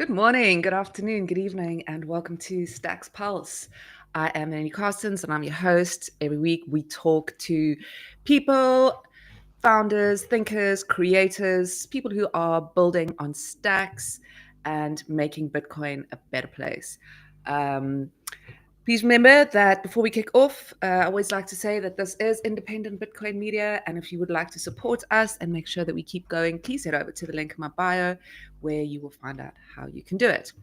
Good morning, good afternoon, good evening, and welcome to Stacks Pulse. I am Melanie Carstens and I'm your host. Every week we talk to people, founders, thinkers, creators, people who are building on stacks and making Bitcoin a better place. Um, Please remember that before we kick off, I always like to say that this is independent Bitcoin media. And if you would like to support us and make sure that we keep going, please head over to the link in my bio where you will find out how you can do it.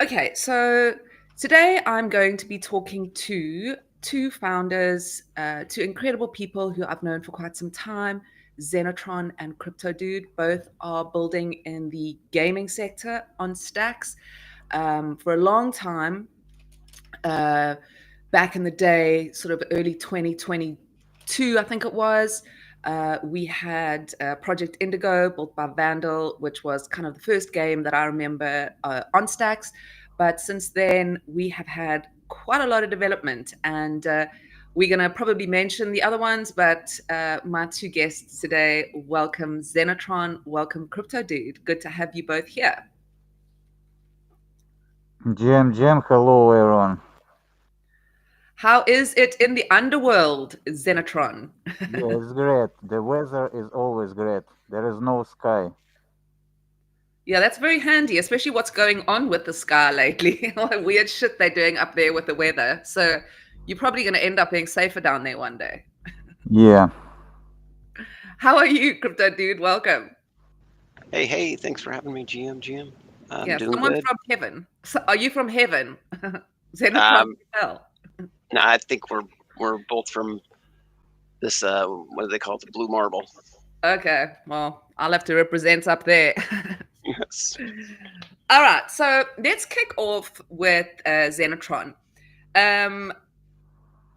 Okay, so today I'm going to be talking to two founders, two incredible people who I've known for quite some time, Xenitron and Cryptodude. Both are building in the gaming sector on stacks. For a long time, uh, back in the day, sort of early 2022, I think it was. We had Project Indigo built by Vandal, which was kind of the first game that I remember on stacks. But since then, we have had quite a lot of development, and we're going to probably mention the other ones. But my two guests today, welcome Xenitron, welcome Cryptodude. Good to have you both here. GM, hello everyone. How is it in the underworld, Xenitron? Yeah, it's great. The weather is always great. There is no sky. Yeah, that's very handy, especially what's going on with the sky lately. All the weird shit they're doing up there with the weather. So you're probably going to end up being safer down there one day. Yeah. How are you, Crypto Dude? Welcome. Hey, thanks for having me, GM. I'm Yeah, doing someone good. from heaven. So are you from heaven? Xenotron Um, hell. no, I think we're both from this what do they call it? The blue marble. Okay, well, I'll have to represent up there. Yes. All right, so let's kick off with Xenotron. Um,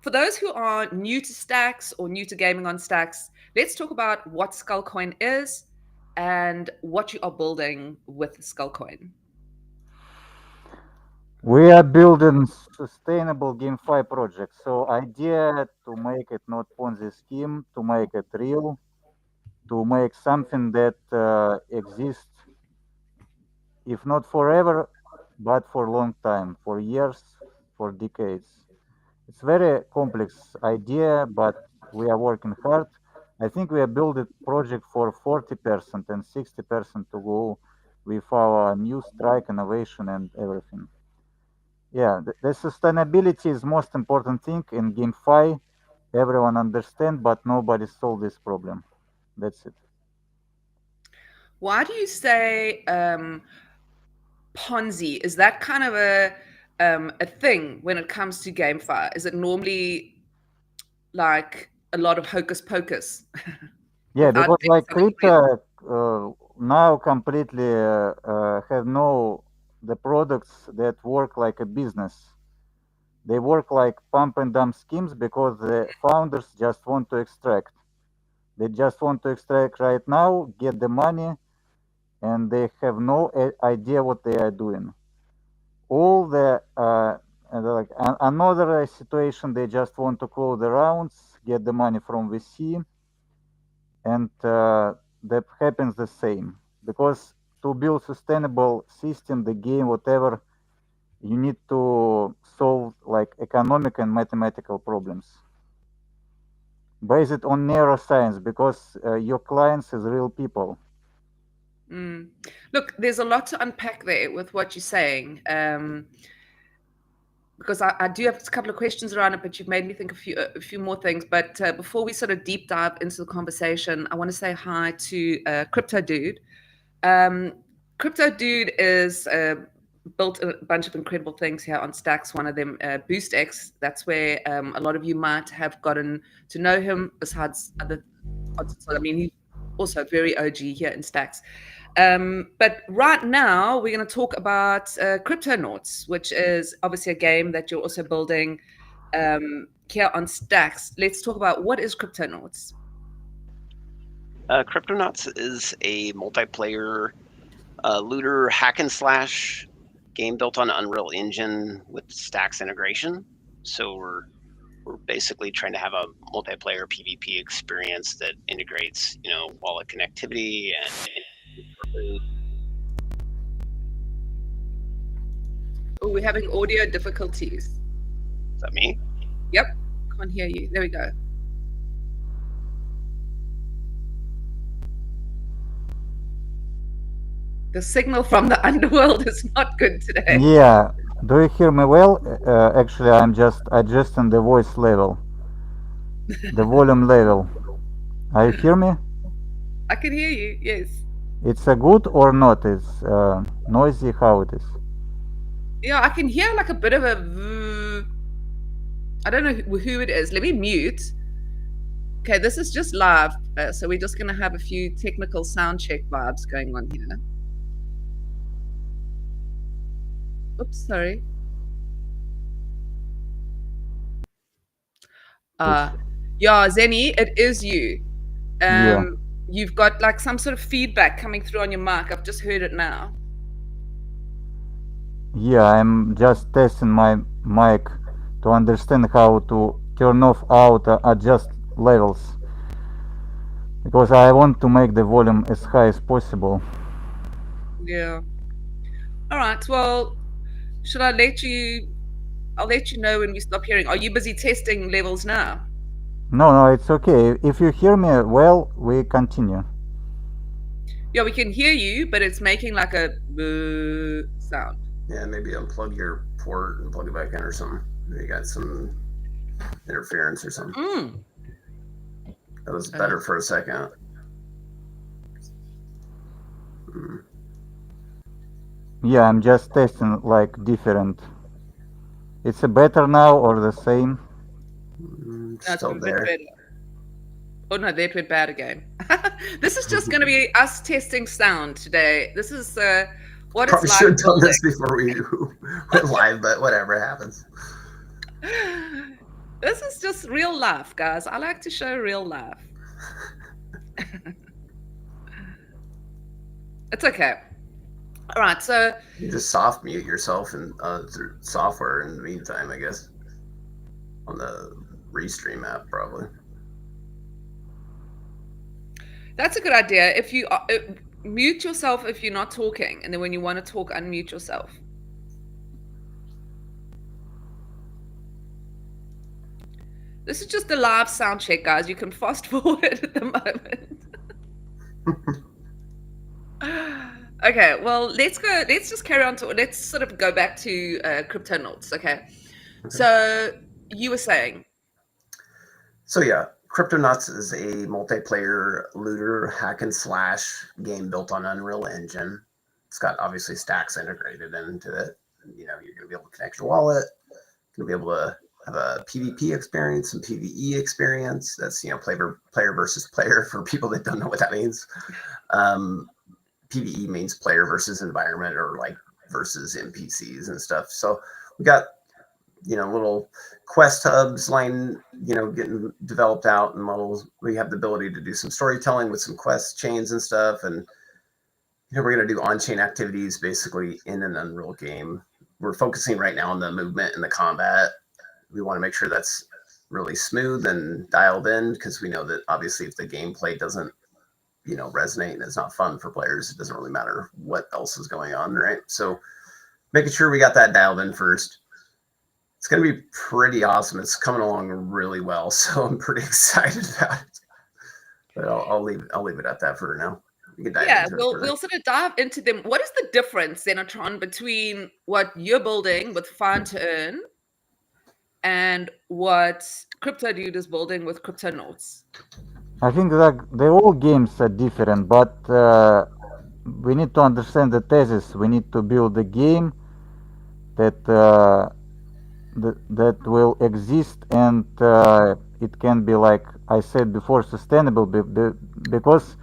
for those who are new to stacks or new to gaming on stacks, let's talk about what Skullcoin is and what you are building with Skullcoin. We are building sustainable GameFi project. So idea to make it not Ponzi scheme, to make it real, to make something that exists, if not forever, but for long time, for years, for decades. It's very complex idea, but we are working hard. I think we are building project for 40% and 60% to go with our new strike innovation and everything. Yeah, the sustainability is most important thing in GameFi. Everyone understand, but nobody solve this problem. That's it. Why do you say Ponzi? Is that kind of a thing when it comes to GameFi? Is it normally like a lot of hocus pocus Yeah, without because maybe like something real? crypto now completely have no the products that work like a business. They work like pump and dump schemes because the founders just want to extract. They just want to extract right now, get the money, and they have no idea what they are doing. All the like another situation, they just want to close the rounds, get the money from VC, and that happens the same because to build sustainable system, the game, whatever, you need to solve like economic and mathematical problems based on neuroscience because your clients is real people. Mm. Look, there's a lot to unpack there with what you're saying. Because I do have a couple of questions around it, but you've made me think a few more things. But before we sort of deep dive into the conversation, I want to say hi to Crypto Dude. Um, Crypto Dude is built a bunch of incredible things here on Stacks. One of them, BoostX. That's where a lot of you might have gotten to know him. Besides other, I mean, he's also very OG here in Stacks. But right now, we're going to talk about Cryptonauts, which is obviously a game that you're also building here on Stacks. Let's talk about what is Cryptonauts. Cryptonauts is a multiplayer looter hack and slash game built on Unreal Engine with Stacks integration. So we're basically trying to have a multiplayer PvP experience that integrates, wallet connectivity and Oh, we're having audio difficulties. Is that me? Yep, can't hear you. There we go. The signal from the underworld is not good today. Yeah. Do you hear me well? Actually, I'm just adjusting the voice level, the volume level. Are you hear me? I can hear you, yes. It's a good or not? It's noisy. How it is? Yeah, I can hear like a bit of a. I don't know who it is. Let me mute. Okay, this is just live, so we're just going to have a few technical sound check vibes going on here. Oops, sorry. Yeah, Zenny, it is you. Yeah. You've got like some sort of feedback coming through on your mic. I've just heard it now. Yeah, I'm just testing my mic to understand how to turn off, out, adjust levels. Because I want to make the volume as high as possible. Yeah. All right. Well, should I let you? I'll let you know when we stop hearing. Are you busy testing levels now? No, it's okay. If you hear me well, we continue. Yeah, we can hear you, but it's making like a sound. Yeah, maybe unplug your port and plug it back in or something. Maybe you got some interference or something. That was better for a second. Yeah, I'm just testing like different. It's a better now or the same? Still there. Oh no, that went bad again. This is just going to be us testing sound today. This is what Probably it's like. should have done this before we went live, but whatever happens. This is just real life, guys. I like to show real life. It's okay. All right, so you just soft mute yourself and through software in the meantime, I guess, on the Restream app, probably. That's a good idea. If you mute yourself if you're not talking, and then when you want to talk, unmute yourself. This is just a live sound check, guys. You can fast forward at the moment. Okay, well, let's go. Let's just carry on to. Let's sort of go back to Cryptonauts. Okay, so you were saying. So yeah, Cryptonauts is a multiplayer looter hack and slash game built on Unreal Engine. It's got obviously stacks integrated into it. You know, you're going to be able to connect your wallet. You're going to be able to have a PvP experience and PvE experience. That's, you know, player versus player for people that don't know what that means. PvE means player versus environment, or like versus NPCs and stuff. So we got, you know, little quest hubs line, you know, getting developed out, and models. We have the ability to do some storytelling with some quest chains and stuff. And, you know, we're going to do on-chain activities basically in an Unreal game. We're focusing right now on the movement and the combat. We want to make sure that's really smooth and dialed in, because we know that obviously if the gameplay doesn't, you know, resonate and it's not fun for players, it doesn't really matter what else is going on, right? So making sure we got that dialed in first. It's going to be pretty awesome. It's coming along really well, so I'm pretty excited about it. But I'll leave it at that for now. Yeah, we'll sort of dive into them. What is the difference, Xenitron, between what you're building with Find to Earn and what Cryptodude is building with Cryptonauts? I think that the all games are different, but we need to understand the thesis. We need to build a game that that will exist, and it can be, like I said before, sustainable, because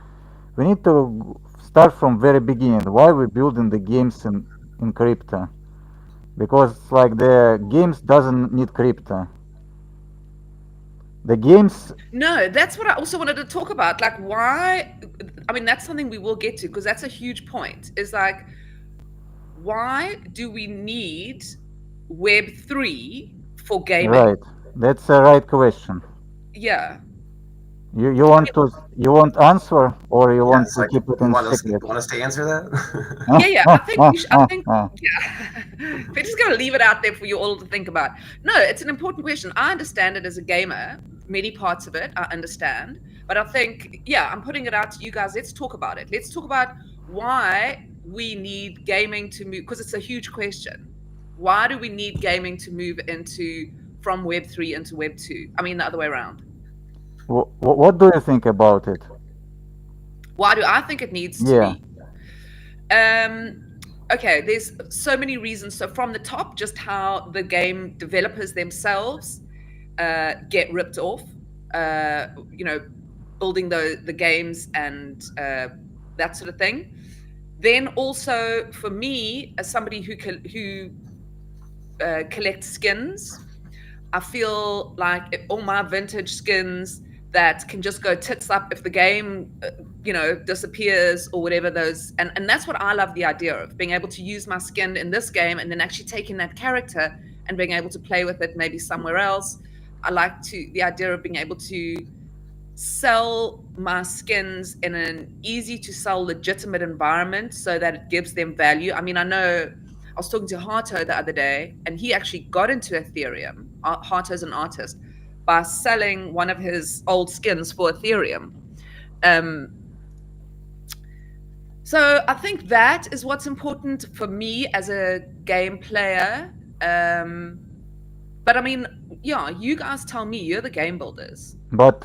we need to start from very beginning. Why we building the games in crypto? Because like the games doesn't need crypto. The games. No, that's what I also wanted to talk about. Like, why? I mean, that's something we will get to, because that's a huge point. Is like, why do we need Web3 for gaming? Right. That's a right question. Yeah. You want to you want answer or you Yeah, want it's to like keep it you in want us secret? to answer that? Yeah, yeah. I think we should. I think, yeah. We're just going to leave it out there for you all to think about. No, it's an important question. I understand it as a gamer. Many parts of it I understand, but I think, yeah, I'm putting it out to you guys. Let's talk about it. Let's talk about why we need gaming to move, because it's a huge question. Why do we need gaming to move into from Web 3 into Web 2? I mean, the other way around. What do you think about it? Why do I think it needs to Yeah, be? Um, okay, there's so many reasons. So from the top, just how the game developers themselves get ripped off. Uh, you know, building the games and that sort of thing. Then also for me, as somebody who collects skins, I feel like all my vintage skins that can just go tits up if the game, disappears or whatever those, and that's what I love the idea of being able to use my skin in this game and then actually taking that character and being able to play with it maybe somewhere else. I like to the idea of being able to sell my skins in an easy to sell legitimate environment so that it gives them value. I mean, I know I was talking to Harto the other day and he actually got into Ethereum. Harto's an artist by selling one of his old skins for Ethereum. Um, so I think that is what's important for me as a game player. Um, but I mean, yeah, you guys tell me, you're the game builders. but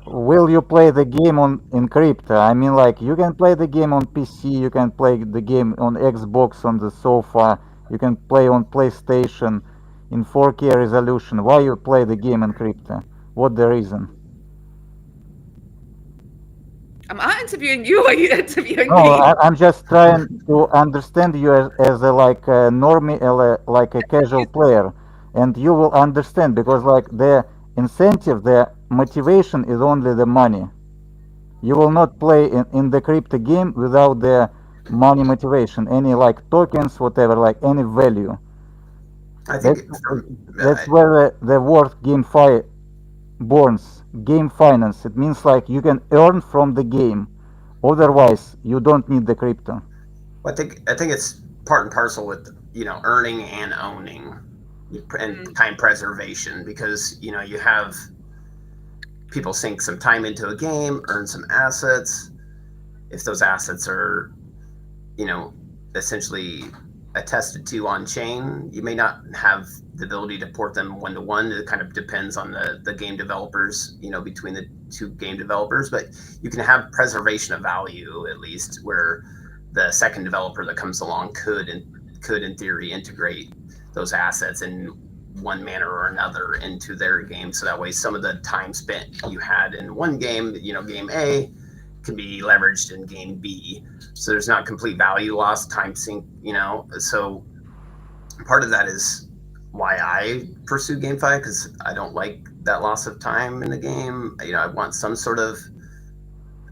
will you play the game on in crypto? I mean, like you can play the game on PC, you can play the game on Xbox on the sofa, you can play on PlayStation in 4K resolution. Why you play the game in crypto? What the reason? Am I interviewing you or are you interviewing No, me? I'm just trying to understand you as a like a normie, like a casual player, and you will understand because like the incentive, the motivation is only the money. You will not play in the crypto game without the money motivation, any like tokens, whatever, like any value. I think That's from that's where the word GameFi borns. Game finance. It means like you can earn from the game. Otherwise, you don't need the crypto. I think it's part and parcel with earning and owning and Mm, time preservation, because you have people sink some time into a game, earn some assets. If those assets are you know essentially attested to on chain, you may not have the ability to port them one to one. It kind of depends on the game developers, between the two game developers, but you can have preservation of value, at least, where the second developer that comes along could in theory integrate those assets in one manner or another into their game, so that way some of the time spent you had in one game, game A, can be leveraged in game B. So there's not complete value loss, time sink, So part of that is why I pursue GameFi, because I don't like that loss of time in the game. I want some sort of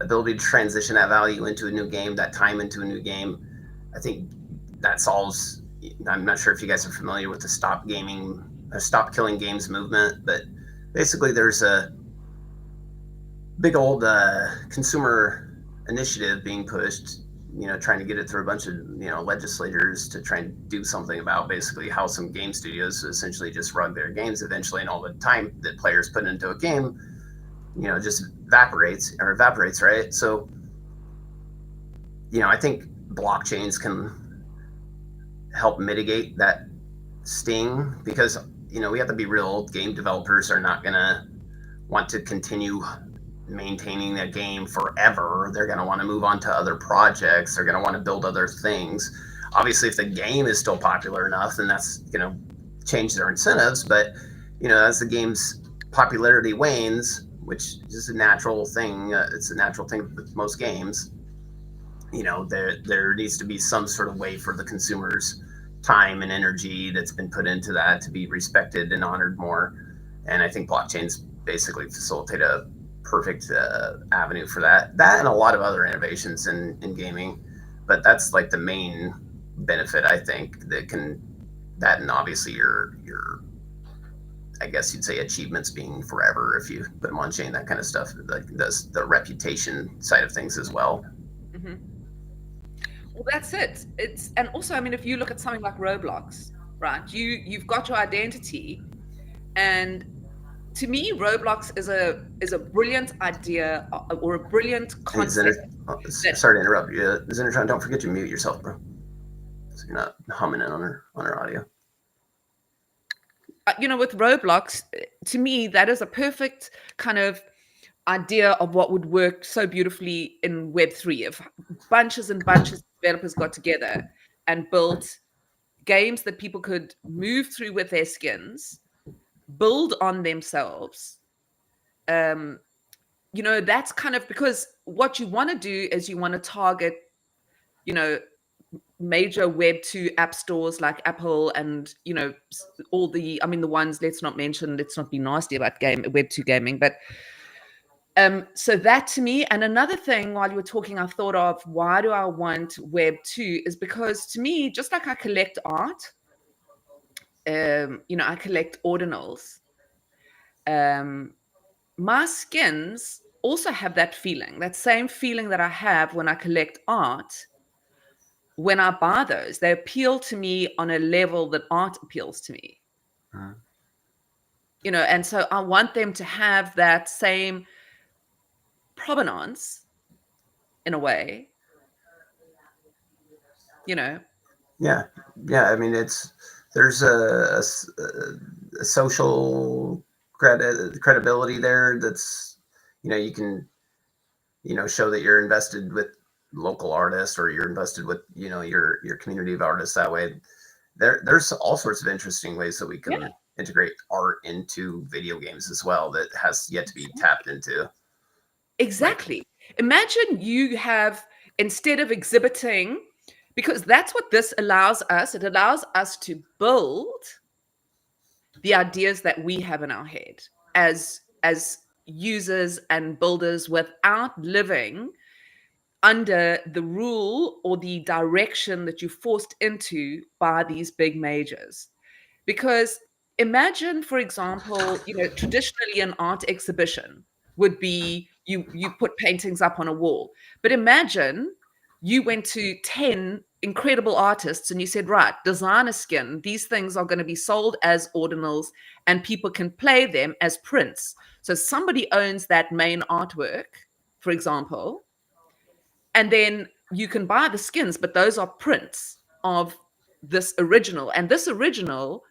ability to transition that value into a new game, that time into a new game. I think that solves. I'm not sure if you guys are familiar with the stop killing games movement, but basically there's a big old consumer initiative being pushed, trying to get it through a bunch of legislators to try and do something about basically how some game studios essentially just rug their games eventually, and all the time that players put into a game, just evaporates, right? So, I think blockchains can help mitigate that sting, because we have to be real. Game developers are not gonna want to continue maintaining a game forever. They're going to want to move on to other projects. They're going to want to build other things. Obviously, if the game is still popular enough, then that's going to change their incentives. But as the game's popularity wanes, which is a natural thing, it's a natural thing with most games. There needs to be some sort of way for the consumers' time and energy that's been put into that to be respected and honored more. And I think blockchains basically facilitate a perfect avenue for that. That and a lot of other innovations in gaming, but that's like the main benefit, I think, that and obviously your I guess you'd say achievements being forever if you put them on chain, that kind of stuff. Like the reputation side of things as well. Hmm. Well, that's it. And also, I mean, if you look at something like Roblox, right? You've got your identity, and to me, Roblox is a brilliant idea, or a brilliant Hey, concept. That sorry to interrupt you. Xenitron, don't forget to mute yourself, bro. So you're not humming in on her audio. with Roblox, to me, that is a perfect kind of idea of what would work so beautifully in Web3. If bunches and bunches of developers got together and built games that people could move through with their skins, build on themselves. Um, that's kind of because what you want to do is you want to target, you know, major web 2 app stores like Apple and all the ones, let's not be nasty about web 2 gaming, but so that to me. And another thing, while you were talking, I thought of, why do I want web 2, is because to me, just like I collect art, I collect ordinals, my skins also have that feeling, that same feeling that I have when I collect art. When I buy those, they appeal to me on a level that art appeals to me. Mhm. And so I want them to have that same provenance in a way, Yeah, yeah. I mean, there's a social credibility there. That's you can show that you're invested with local artists, or you're invested with your community of artists that way. There's all sorts of interesting ways that we can Yeah. integrate art into video games as well that has yet to be tapped into. Exactly. Imagine you have, instead of exhibiting, because that's what this allows us, it allows us to build the ideas that we have in our head as users and builders, without living under the rule or the direction that you're forced into by these big majors. Because imagine, for example, traditionally an art exhibition would be, you put paintings up on a wall. But imagine you went to 10 incredible artists and you said, right, design a skin. These things are going to be sold as ordinals and people can play them as prints. So somebody owns that main artwork, for example, and then you can buy the skins, but those are prints of this original. And this original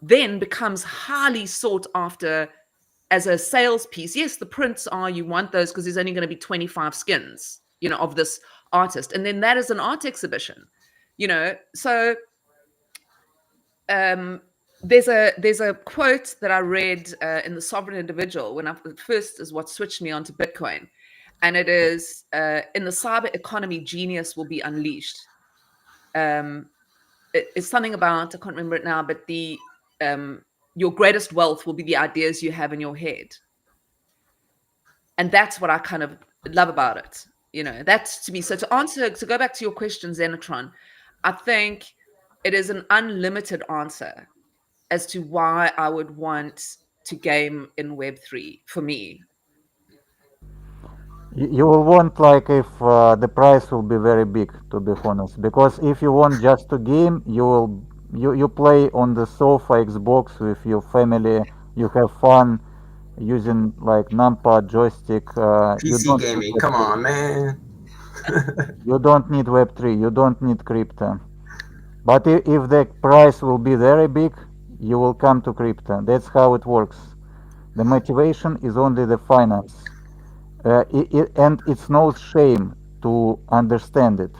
then becomes highly sought after as a sales piece. Yes, the prints are, you want those because there's only going to be 25 skins, of this artist. And then that is an art exhibition, So there's a quote that I read in The Sovereign Individual when first is what switched me onto Bitcoin. And it is, in the cyber economy, genius will be unleashed. It's something about, I can't remember it now, but your greatest wealth will be the ideas you have in your head. And that's what I kind of love about it. That's to me. So to go back to your question, Xenitron, I think it is an unlimited answer as to why I would want to game in Web3 for me. You will want, like, if the price will be very big, to be honest, because if you want just to game, you play on the sofa Xbox with your family, you have fun using like numpad joystick. You PC don't need gaming, come Web3. on, man. You don't need Web3. You don't need crypto. But if the price will be very big, you will come to crypto. That's how it works. The motivation is only the finance. And it's no shame to understand it.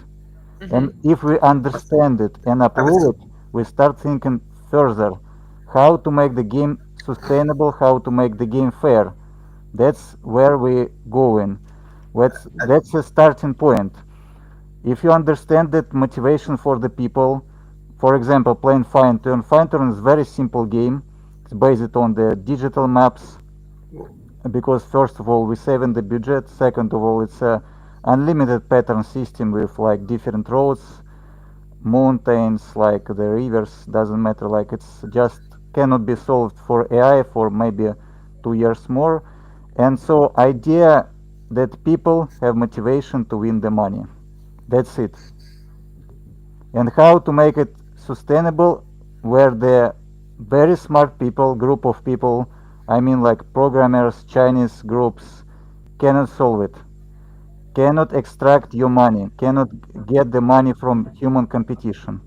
And if we understand it and I would, approve it, we start thinking further how to make the game sustainable, how to make the game fair. That's where we going. That's a starting point. If you understand that motivation for the people, for example, playing Fine Turn is a very simple game. It's based on the digital maps, because first of all we saving the budget, second of all it's a unlimited pattern system with like different roads, mountains, like the rivers, doesn't matter, like it's just cannot be solved for AI for maybe 2 years more. And so idea that people have motivation to win the money. That's it. And how to make it sustainable where the very smart people, group of people, I mean like programmers, Chinese groups, cannot solve it, cannot extract your money, cannot get the money from human competition.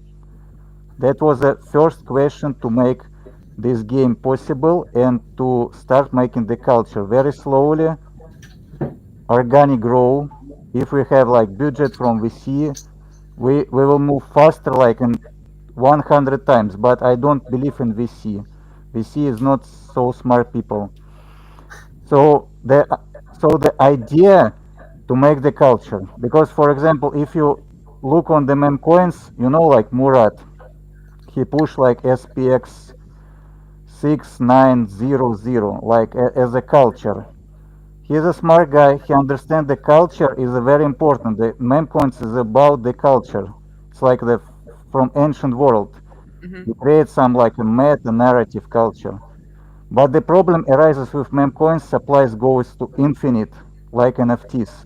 That was the first question to make this game possible and to start making the culture very slowly, organic grow. If we have like budget from VC, we will move faster like in 100 times, but I don't believe in VC. VC is not so smart people. So the idea to make the culture, because for example, if you look on the meme coins, like Murat, he pushed like SPX 6900 like as a culture. He's a smart guy. He understands the culture is very important. The meme coins is about the culture. It's like the from ancient world. Hmm. You create some like a meta narrative culture. But the problem arises with meme coins. Supplies goes to infinite, like NFTs.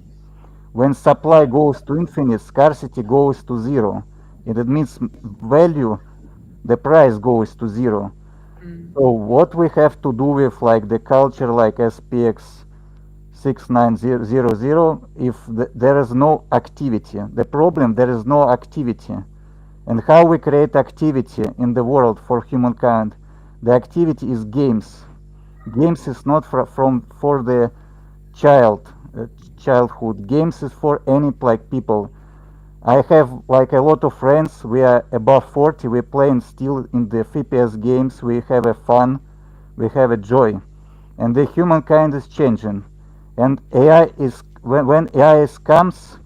When supply goes to infinite, scarcity goes to zero. And it means value, the price goes to zero. Mm. So what we have to do with like the culture like SPX 6900 if there is no activity. The problem there is no activity. And how we create activity in the world for humankind? The activity is games. Games is not for the child childhood. Games is for any like people. I have like a lot of friends. We are above 40. We playing still in the FPS games. We have a fun. We have a joy, and the humankind is changing. And AI is when AI is comes,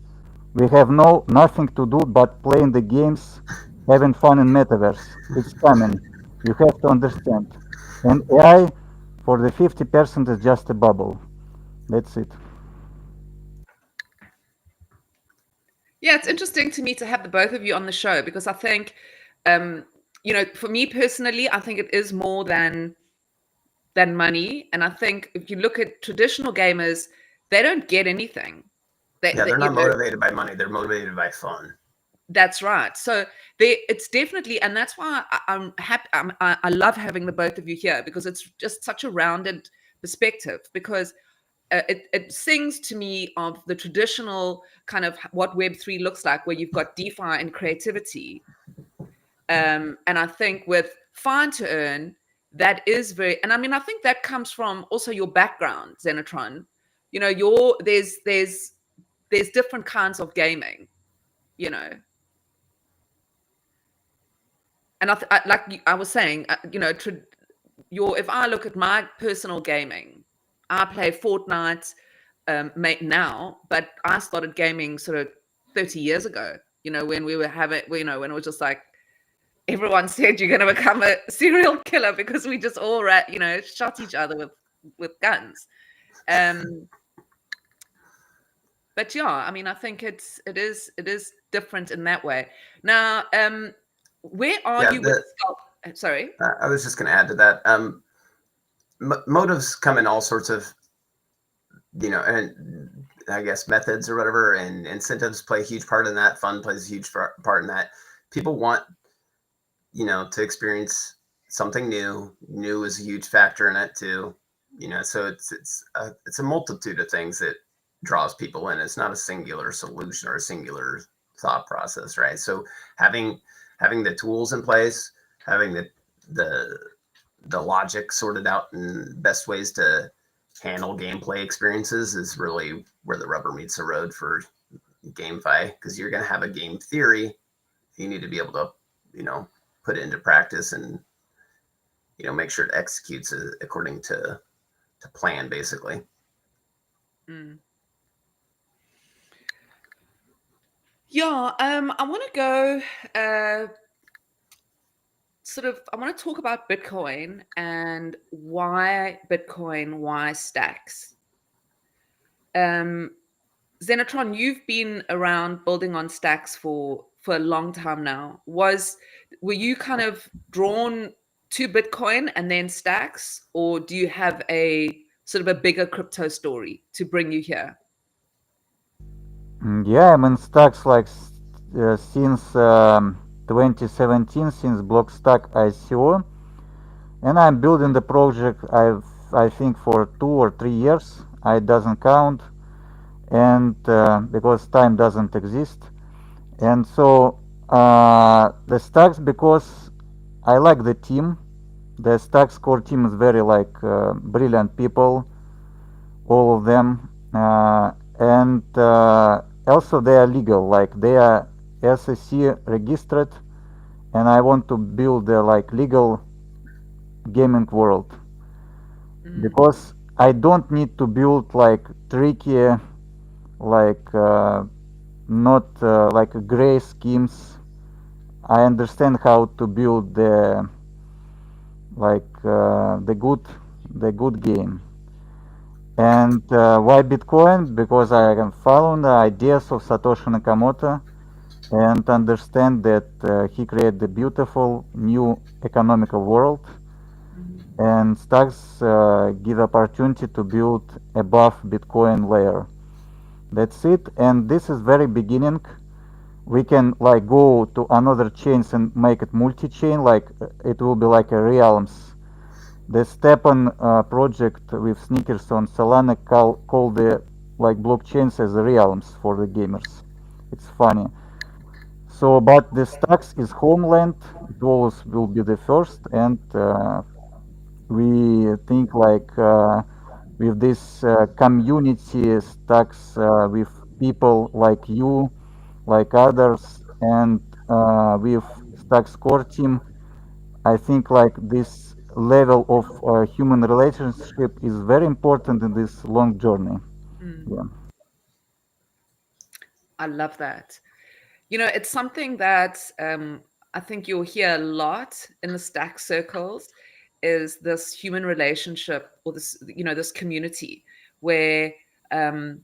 we have no nothing to do but playing the games, having fun in metaverse. It's coming. You have to understand. And AI for the 50% is just a bubble. That's it. Yeah, it's interesting to me to have the both of you on the show because I think, um, for me personally, I think it is more than money. And I think if you look at traditional gamers, they don't get anything. Yeah, they're not motivated by money. They're motivated by fun. That's right. So it's definitely, and that's why I'm happy. I love having the both of you here because it's just such a rounded perspective. Because it sings to me of the traditional kind of what Web3 looks like, where you've got DeFi and creativity. And I think with Fine to Earn, that is very, and I mean, I think that comes from also your background, Xenitron. There's different kinds of gaming, you know. And like I was saying, if I look at my personal gaming, I play Fortnite now, but I started gaming sort of 30 years ago. When we were having, when it was just like everyone said you're going to become a serial killer because we just all shot each other with guns. Um, but yeah, I mean, I think it is different in that way. Now, where are Yeah, you with sorry? I was just going to add to that. Motives come in all sorts of, and I guess methods or whatever, and incentives play a huge part in that. Fun plays a huge part in that. People want, to experience something new. New is a huge factor in it too. So it's a multitude of things that draws people in. It's not a singular solution or a singular thought process, right? So having the tools in place, having the the logic sorted out and best ways to handle gameplay experiences is really where the rubber meets the road for GameFi, because you're going to have a game theory. You need to be able to, put it into practice and, make sure it executes according to plan, basically. Mm. Yeah, I want to go I want to talk about Bitcoin and why Bitcoin, why stacks. Xenotron, you've been around building on stacks for a long time now. Were you kind of drawn to Bitcoin and then stacks, or do you have a sort of a bigger crypto story to bring you here? Yeah, I'm in stocks like since 2017, since Blockstack ICO, and I'm building the project. I think for 2 or 3 years. I doesn't count, and because time doesn't exist, and so the stocks, because I like the team. The stocks core team is very like brilliant people, all of them, and also they are legal, like they are SEC registered, and I want to build a like legal gaming world, because I don't need to build like tricky, like not like gray schemes. I understand how to build the like the good game. And why Bitcoin? Because I can follow the ideas of Satoshi Nakamoto and understand that he created the beautiful new economical world, and stocks give opportunity to build above Bitcoin layer. That's it, and this is very beginning. We can like go to another chains and make it multi-chain, like it will be like a realms. The Stepan project with sneakers on Solana call the like blockchains as realms for the gamers. It's funny. So, but the stacks is homeland. It always will be the first, and we think like with this community stacks with people like you, like others, and with stacks core team. I think like this level of human relationship is very important in this long journey. Yeah. I love that. It's something that I think you'll hear a lot in the stack circles is this human relationship, or this community where, um,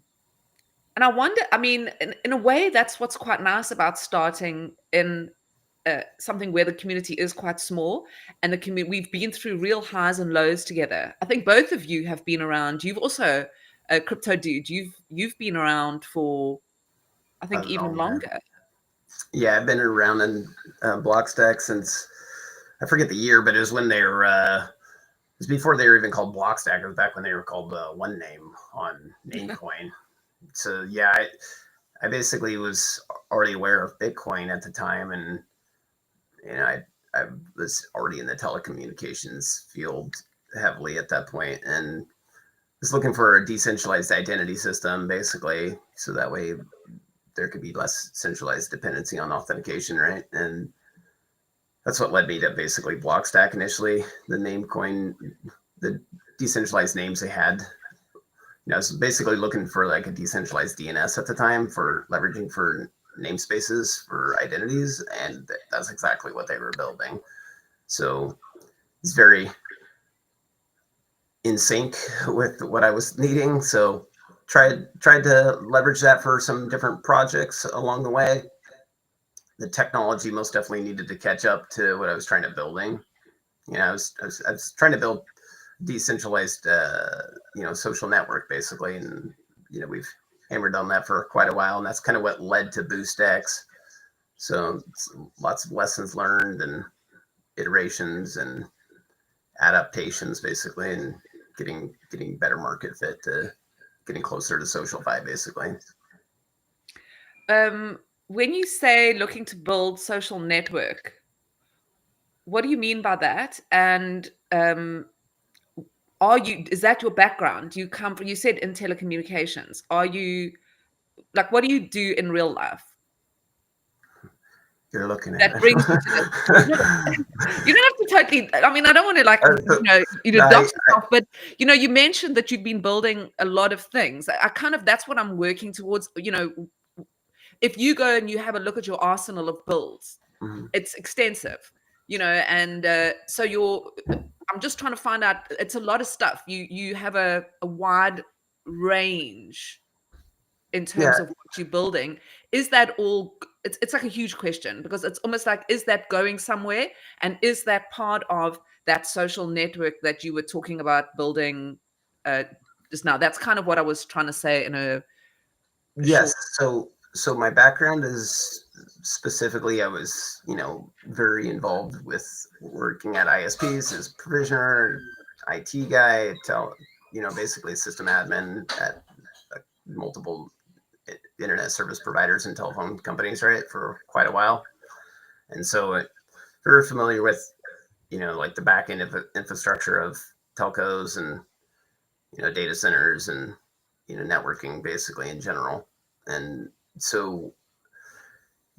and I wonder, I mean, in a way, that's what's quite nice about starting in something where the community is quite small, and we've been through real highs and lows together. I think both of you have been around. You've also, Crypto Dude, you've been around for, I think, Not at even all, yeah. longer. Yeah, I've been around in Blockstack since I forget the year, but it was when they were. It was before they were even called Blockstack. It was back when they were called One Name on Namecoin. So yeah, I basically was already aware of Bitcoin at the time, and I was already in the telecommunications field heavily at that point, and was looking for a decentralized identity system, basically, so that way there could be less centralized dependency on authentication, right? And that's what led me to basically Blockstack initially. The Namecoin, the decentralized names they had. I was basically looking for like a decentralized DNS at the time for leveraging for namespaces for identities, and that's exactly what they were building. So it's very in sync with what I was needing. So tried to leverage that for some different projects along the way. The technology most definitely needed to catch up to what I was trying to building. I was trying to build decentralized, social network basically, and we've hammered on that for quite a while, and that's kind of what led to BoostX. So lots of lessons learned and iterations and adaptations basically, and getting better market fit to getting closer to SocialFi basically. When you say looking to build social network, what do you mean by that? And is that your background? You come from, you said in telecommunications. Are you, like, what do you do in real life You're looking at that brings you to this? No, you don't have to totally, I mean, I don't want to like, dox yourself, but you mentioned that you've been building a lot of things. I kind of, that's what I'm working towards. If you go and you have a look at your arsenal of builds, it's extensive, and so I'm just trying to find out, it's a lot of stuff. You have a wide range in terms yeah, of what you're building. Is that all, it's like a huge question, because it's almost like, is that going somewhere, and is that part of that social network that you were talking about building just now. That's kind of what I was trying to say in a Yes. short. So my background is specifically, I was, very involved with working at ISPs as provisioner, IT guy, basically system admin at multiple internet service providers and telephone companies, right, for quite a while. And so very familiar with, like the back end of infrastructure of telcos and, data centers and, networking basically in general. And so,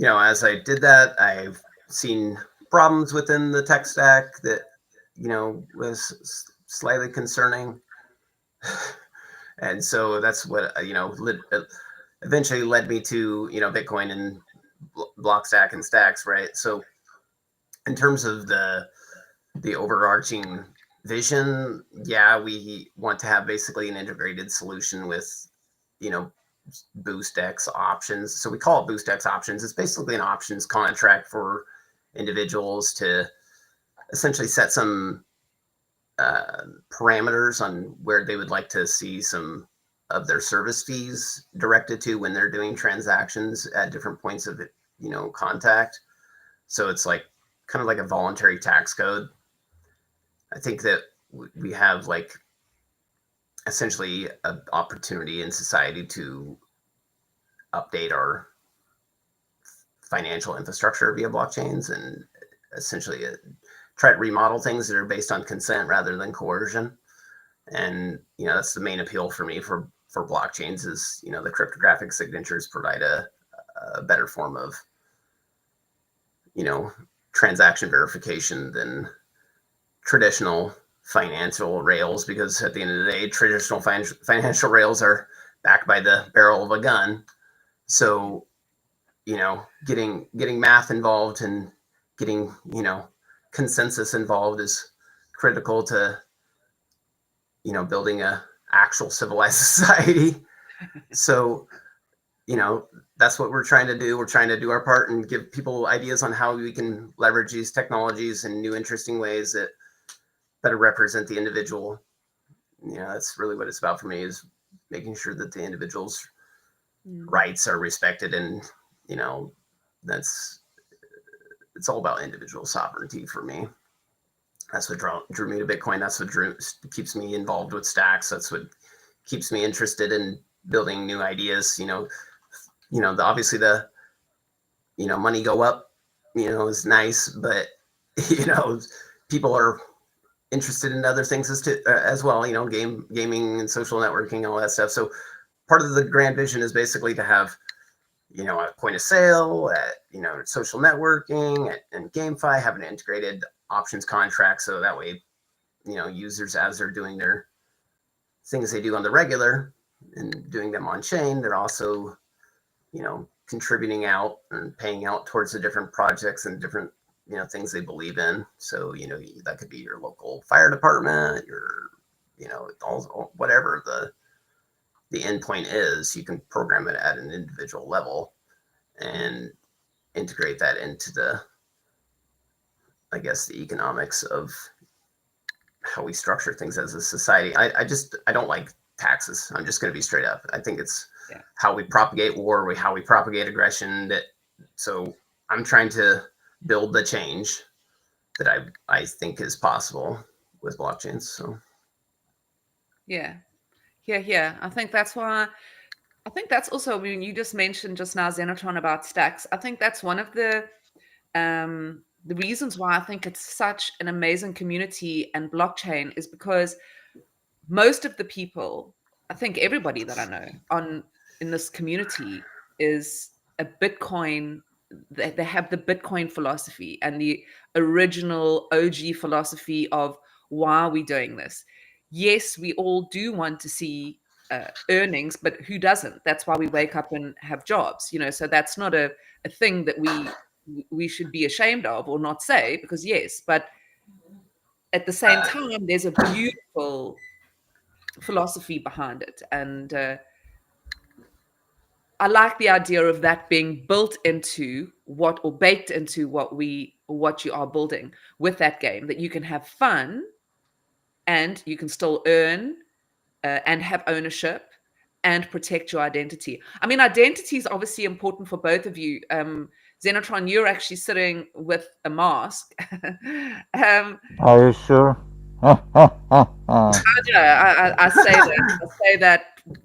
as I did that, I've seen problems within the tech stack that, was slightly concerning. And so that's what, eventually led me to, Bitcoin and block stack and stacks, right? So in terms of the overarching vision, yeah, we want to have basically an integrated solution with, BoostX options. So we call it BoostX options. It's basically an options contract for individuals to essentially set some parameters on where they would like to see some of their service fees directed to when they're doing transactions at different points of, contact. So it's like kind of like a voluntary tax code. I think that we have like essentially an opportunity in society to update our financial infrastructure via blockchains and essentially try to remodel things that are based on consent rather than coercion. And that's the main appeal for me for blockchains is the cryptographic signatures provide a better form of transaction verification than traditional financial rails, because at the end of the day, traditional financial rails are backed by the barrel of a gun. So, getting math involved and getting, consensus involved is critical to, building a actual civilized society. So, that's what we're trying to do. We're trying to do our part and give people ideas on how we can leverage these technologies in new, interesting ways that better represent the individual. That's really what it's about for me, is making sure that the individual's rights are respected. And, it's all about individual sovereignty for me. That's what drew me to Bitcoin. That's what keeps me involved with stacks. That's what keeps me interested in building new ideas. Obviously the, money go up, is nice, but, people are interested in other things as well, gaming and social networking, all that stuff. So part of the grand vision is basically to have, a point of sale, at, social networking and GameFi, have an integrated options contract. So that way, users, as they're doing their things they do on the regular and doing them on chain, they're also, contributing out and paying out towards the different projects and different, things they believe in. So, that could be your local fire department, your, all, whatever the endpoint is, you can program it at an individual level and integrate that into the, I guess, the economics of how we structure things as a society. I don't like taxes. I'm just going to be straight up. I think it's how we propagate war, how we propagate aggression. So I'm trying to build the change that I think is possible with blockchains. So Yeah. I think that's why. I think that's also when you just mentioned just now, Xenitron, about stacks. I think that's one of the reasons why I think it's such an amazing community and blockchain is because most of the people, I think everybody that I know in this community is a Bitcoin. They have the Bitcoin philosophy and the original OG philosophy of why are we doing this. Yes, we all do want to see earnings, but who doesn't? That's why we wake up and have jobs, so that's not a thing that we should be ashamed of or not say, because yes, but at the same time, there's a beautiful philosophy behind it. And I like the idea of that being built into what, or baked into what you are building with that game, that you can have fun and you can still earn and have ownership and protect your identity. I mean, identity is obviously important for both of you. Xenitron, you're actually sitting with a mask. Are you sure? I say that. I say that.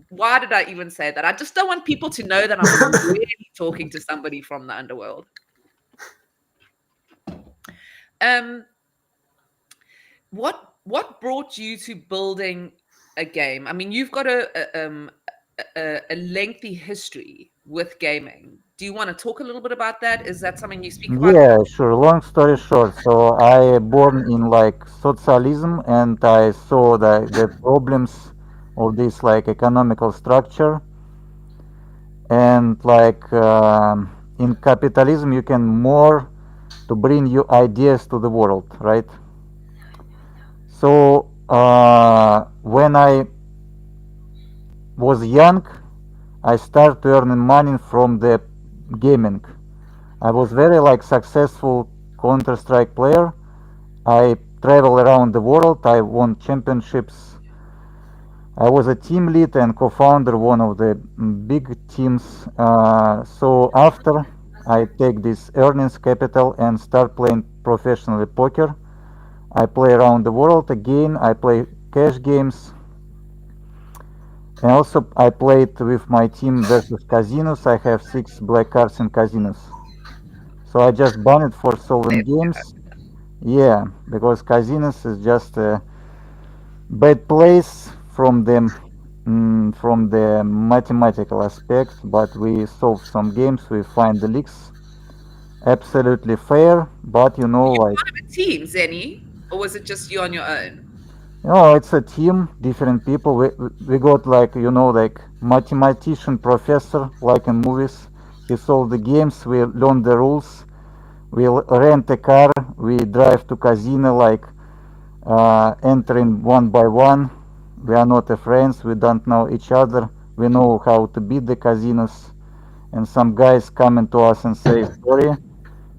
Why did I even say that? I just don't want people to know that I'm really talking to somebody from the underworld. Um, what brought you to building a game? I mean, you've got a lengthy history with gaming. Do you want to talk a little bit about that? Is that something you speak about? Yeah, sure. Long story short, so I born in like socialism, and I saw the problems of this like economical structure, and like in capitalism you can more to bring you ideas to the world, right? So when I was young, I started earning money from the gaming. I was very like successful Counter-Strike player. I travel around the world. I won championships. I was a team lead and co-founder one of the big teams. So after I take this earnings capital and start playing professionally poker, I play around the world again. I play cash games. And also I played with my team versus casinos. I have 6 black cards in casinos. So I just banned it for solving games. Yeah, because casinos is just a bad place from the mathematical aspect. But we solve some games. We find the leaks. Absolutely fair, but you Were know, you like part of a team, Zenny, or was it just you on your own? it's a team, different people. We got like like mathematician professor like in movies. He solved the games. We learn the rules. We rent a car. We drive to casino like entering one by one. We are not friends. We don't know each other. We know how to beat the casinos. And some guys coming to us and say, "Sorry,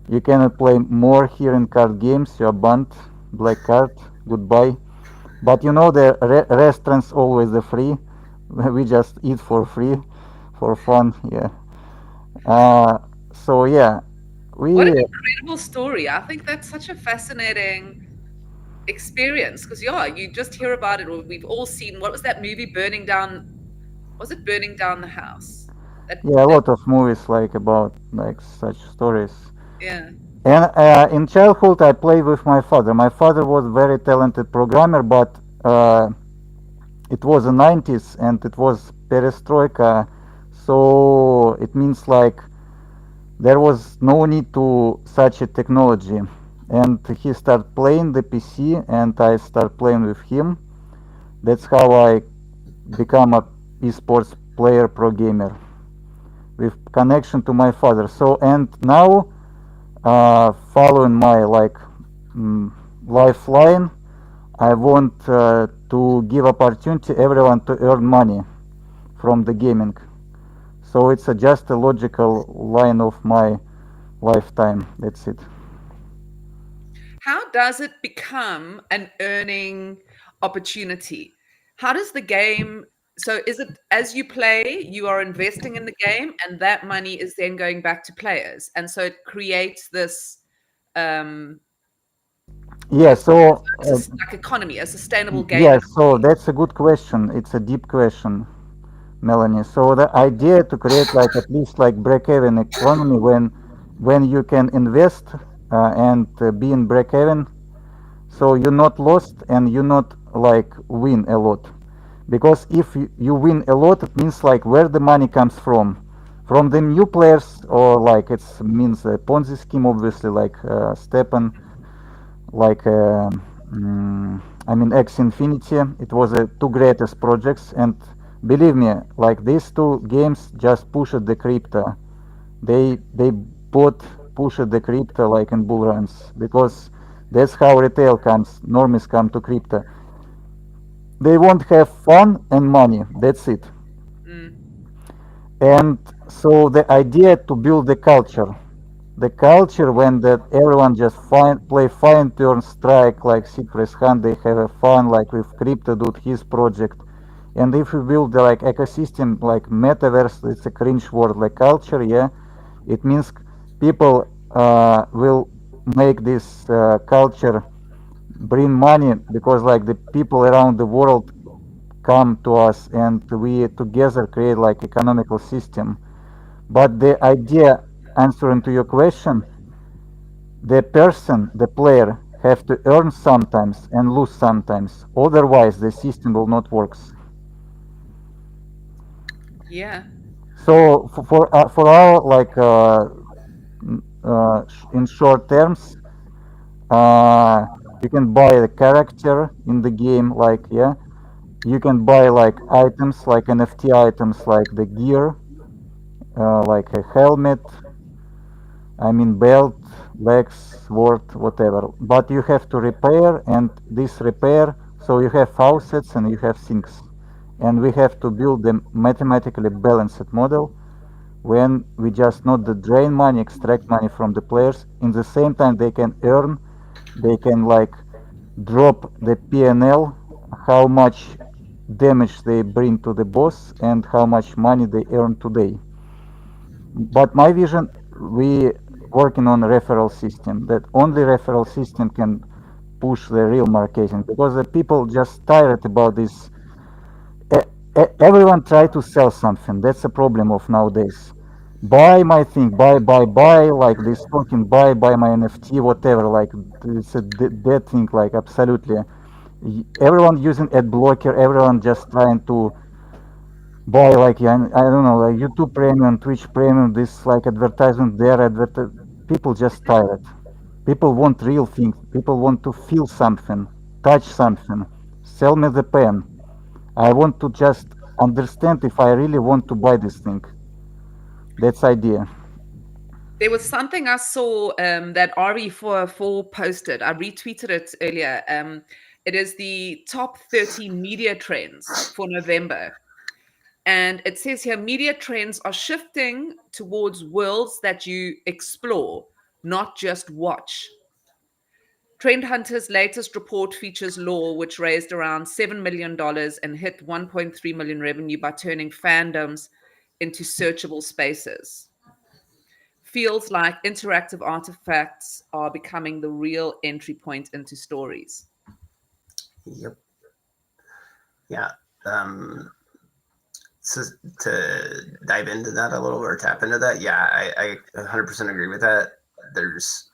you cannot play more here in card games. You are banned. Black card. Goodbye." But the restaurants always the free. We just eat for free, for fun. Yeah. So yeah, What an we incredible story. I think that's such a fascinating experience because, yeah, you just hear about it, or we've all seen, what was that movie, Burning Down? Was it Burning Down the House? yeah, a That lot of movies like about like such stories. Yeah. And in childhood, I played with my father. My father was very talented programmer, but it was the 90s and it was perestroika, so it means like there was no need to such a technology. And he started playing the PC, and I started playing with him. That's how I become a esports player, pro gamer, with connection to my father. So and now, following my like mm, lifeline, I want to give opportunity everyone to earn money from the gaming. So it's just a logical line of my lifetime. That's it. How does it become an earning opportunity? How does the game, so is it as you play, you are investing in the game and that money is then going back to players? And so it creates this, what do Yeah. you call So it? Like economy, a sustainable game yeah. economy. So that's a good question. It's a deep question, Melanie. So the idea to create like at least like break-even economy when you can invest and be in break-even, so you're not lost and you not like win a lot. Because if you win a lot, it means like where the money comes from the new players, or like it means a Ponzi scheme, obviously, like Stepan, like I mean X Infinity. It was the two greatest projects, and believe me, like these two games just pushed the crypto. They both pushed the crypto like in bull runs, because that's how retail comes. Normies come to crypto. They won't have fun and money. That's it. Mm, And so the idea to build the culture. The culture when that everyone just play fine turn strike like Cypress Hunt, they have a fun like with Cryptodude, his project. And if you build the like ecosystem like metaverse, it's a cringe word like culture, yeah. It means people will make this culture bring money because like the people around the world come to us and we together create like economical system. But the idea answering to your question, the person, the player, have to earn sometimes and lose sometimes. Otherwise, the system will not work. Yeah. So for our like in short terms, uh, you can buy a character in the game, like yeah. You can buy like items, like NFT items, like the gear, like a helmet, I mean belt, legs, sword, whatever. But you have to repair, and this repair, so you have faucets and you have sinks. And we have to build a mathematically balanced model when we just not the drain money, extract money from the players. In the same time, they can earn, they can like drop the PNL, how much damage they bring to the boss and how much money they earn today. But my vision, we working on referral system that only referral system can push the real marketing because the people just tired about this. Everyone try to sell something. That's the problem of nowadays. Buy my thing, buy, like this token, buy my NFT, whatever. Like it's a dead thing. Like absolutely, everyone using ad blocker. Everyone just trying to buy like yeah, I don't know, like YouTube Premium, Twitch Premium. This like advertisement there. People just tired. People want real things. People want to feel something, touch something. Sell me the pen. I want to just understand if I really want to buy this thing. That's idea. There was something I saw that RE404 posted. I retweeted it earlier. It is the top 30 media trends for November. And it says here media trends are shifting towards worlds that you explore, not just watch. Trend Hunter's latest report features Law, which raised around $7 million and hit 1.3 million revenue by turning fandoms into searchable spaces. Feels like interactive artifacts are becoming the real entry point into stories. Yep. Yeah. Um, so to dive into that a little or tap into that, yeah, I 100% agree with that. There's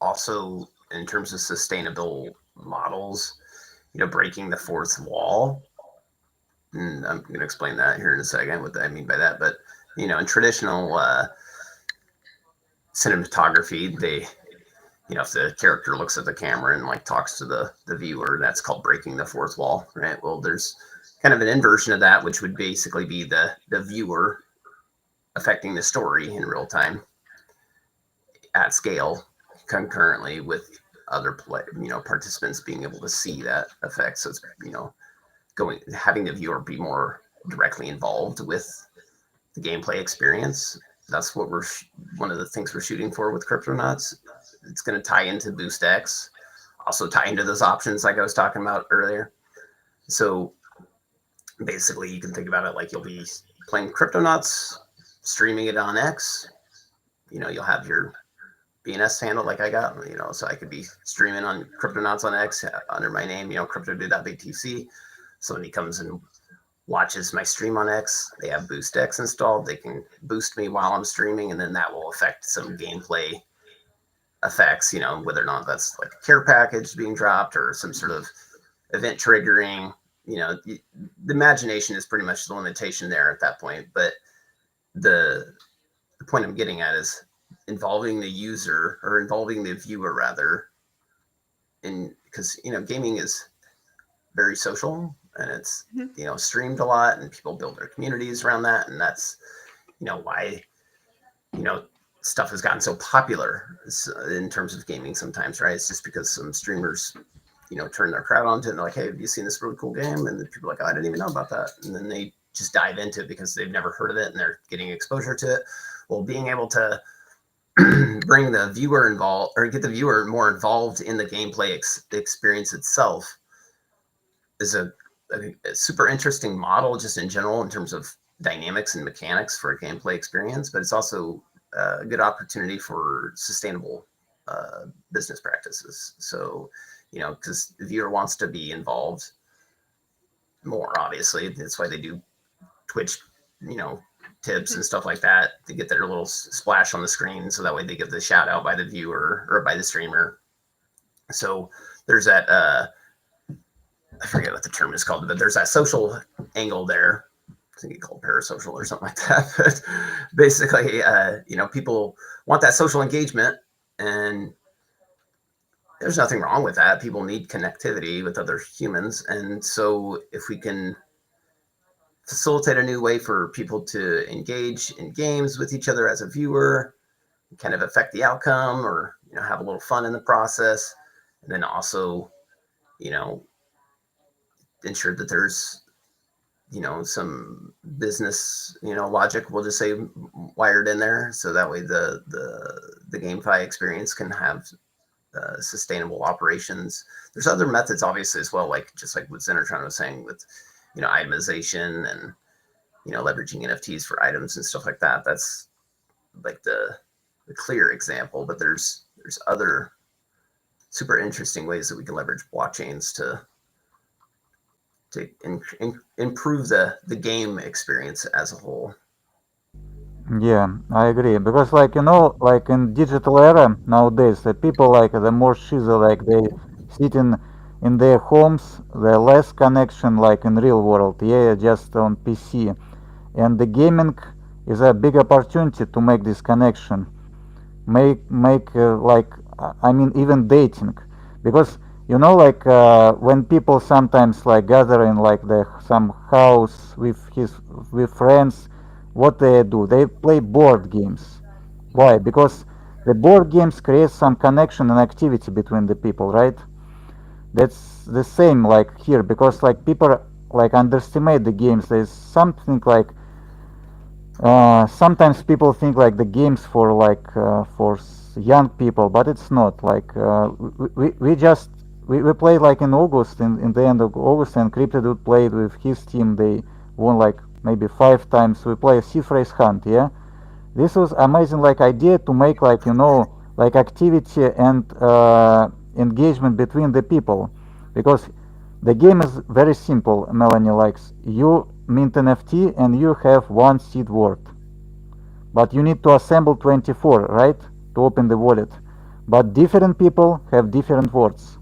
also, in terms of sustainable models, breaking the fourth wall. And I'm going to explain that here in a second, what I mean by that. But, in traditional cinematography, if the character looks at the camera and like talks to the viewer, that's called breaking the fourth wall, right? Well, there's kind of an inversion of that, which would basically be the viewer affecting the story in real time at scale, concurrently with other participants being able to see that effect. So it's having the viewer be more directly involved with the gameplay experience. That's what one of the things we're shooting for with Cryptonauts. It's going to tie into Boost X, also tie into those options like I was talking about earlier. So basically, you can think about it like you'll be playing Cryptonauts, streaming it on X. You'll have your BNS handle like I got, so I could be streaming on Cryptonauts on X under my name, Cryptodude.btc. Somebody comes and watches my stream on X. They have Boost X installed. They can boost me while I'm streaming, and then that will affect some gameplay effects, whether or not that's like a care package being dropped or some sort of event triggering. The imagination is pretty much the limitation there at that point. But the point I'm getting at is involving the user, or involving the viewer rather, because gaming is very social, and it's streamed a lot, and people build their communities around that, and that's why stuff has gotten so popular in terms of gaming sometimes, right? It's just because some streamers turn their crowd onto it and they're like, hey, have you seen this really cool game? And the people are like, oh, I didn't even know about that. And then they just dive into it because they've never heard of it and they're getting exposure to it. Well, being able to bring the viewer involved, or get the viewer more involved in the gameplay experience itself, is a super interesting model just in general in terms of dynamics and mechanics for a gameplay experience, but it's also a good opportunity for sustainable business practices. So, because the viewer wants to be involved more, obviously. That's why they do Twitch, tips and stuff like that to get their little splash on the screen, so that way they get the shout out by the viewer or by the streamer. So there's that I forget what the term is called, but there's that social angle there. I think it's called parasocial or something like that. But basically, people want that social engagement, and there's nothing wrong with that. People need connectivity with other humans, and so if we can facilitate a new way for people to engage in games with each other as a viewer, kind of affect the outcome, or have a little fun in the process, and then also ensure that there's some business logic, we'll just say, wired in there, so that way the GameFi experience can have sustainable operations. There's other methods obviously as well, just like what Xenitron was saying with itemization and leveraging NFTs for items and stuff like that. That's like the clear example, but there's other super interesting ways that we can leverage blockchains to improve the game experience as a whole. Yeah, I agree. Because like in digital era nowadays, the people the more shiza, they sit in their homes, the less connection like in real world. Yeah, just on PC. And the gaming is a big opportunity to make this connection. Make I mean even dating, because when people sometimes gather in some house with friends, what they do, they play board games. Why? Because the board games create some connection and activity between the people, right? That's the same here, because people underestimate the games. There's something sometimes people think the games for for young people, but it's not. We just we played in August, in the end of August, and Cryptodude played with his team. They won maybe 5 times. We play Sea Race Hunt. Yeah, this was amazing idea to make activity and engagement between the people, because the game is very simple. Melanie likes, you mint NFT and you have one seed word, but you need to assemble 24, right, to open the wallet. But different people have different words.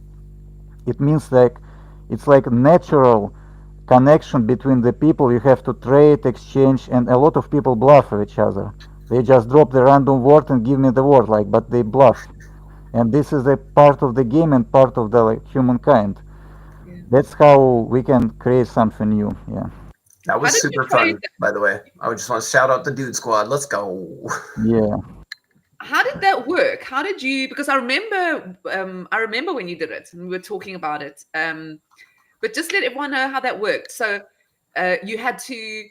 It means it's natural connection between the people. You have to trade, exchange, and a lot of people bluff with each other. They just drop the random word and give me the word, but they bluff. And this is a part of the game and part of the humankind. Yeah. That's how we can create something new. Yeah. That How was did you super trade fun, by the way. I would just want to shout out the Dude Squad. Let's go. Yeah. How did that work? How did you? Because I remember when you did it, and we were talking about it. But just let everyone know how that worked. So you had to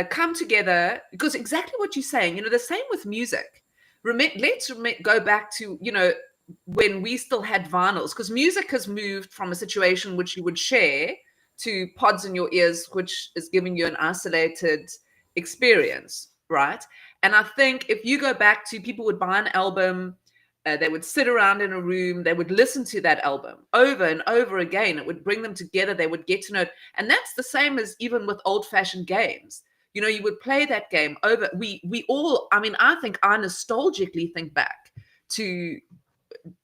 come together, because exactly what you're saying. The same with music. Let's go back to when we still had vinyls, because music has moved from a situation which you would share to pods in your ears, which is giving you an isolated experience, right? And I think if you go back to, people would buy an album, they would sit around in a room, they would listen to that album over and over again. It would bring them together, they would get to know it. And that's the same as even with old-fashioned games. You would play that game over. We all, I mean, I think I nostalgically think back to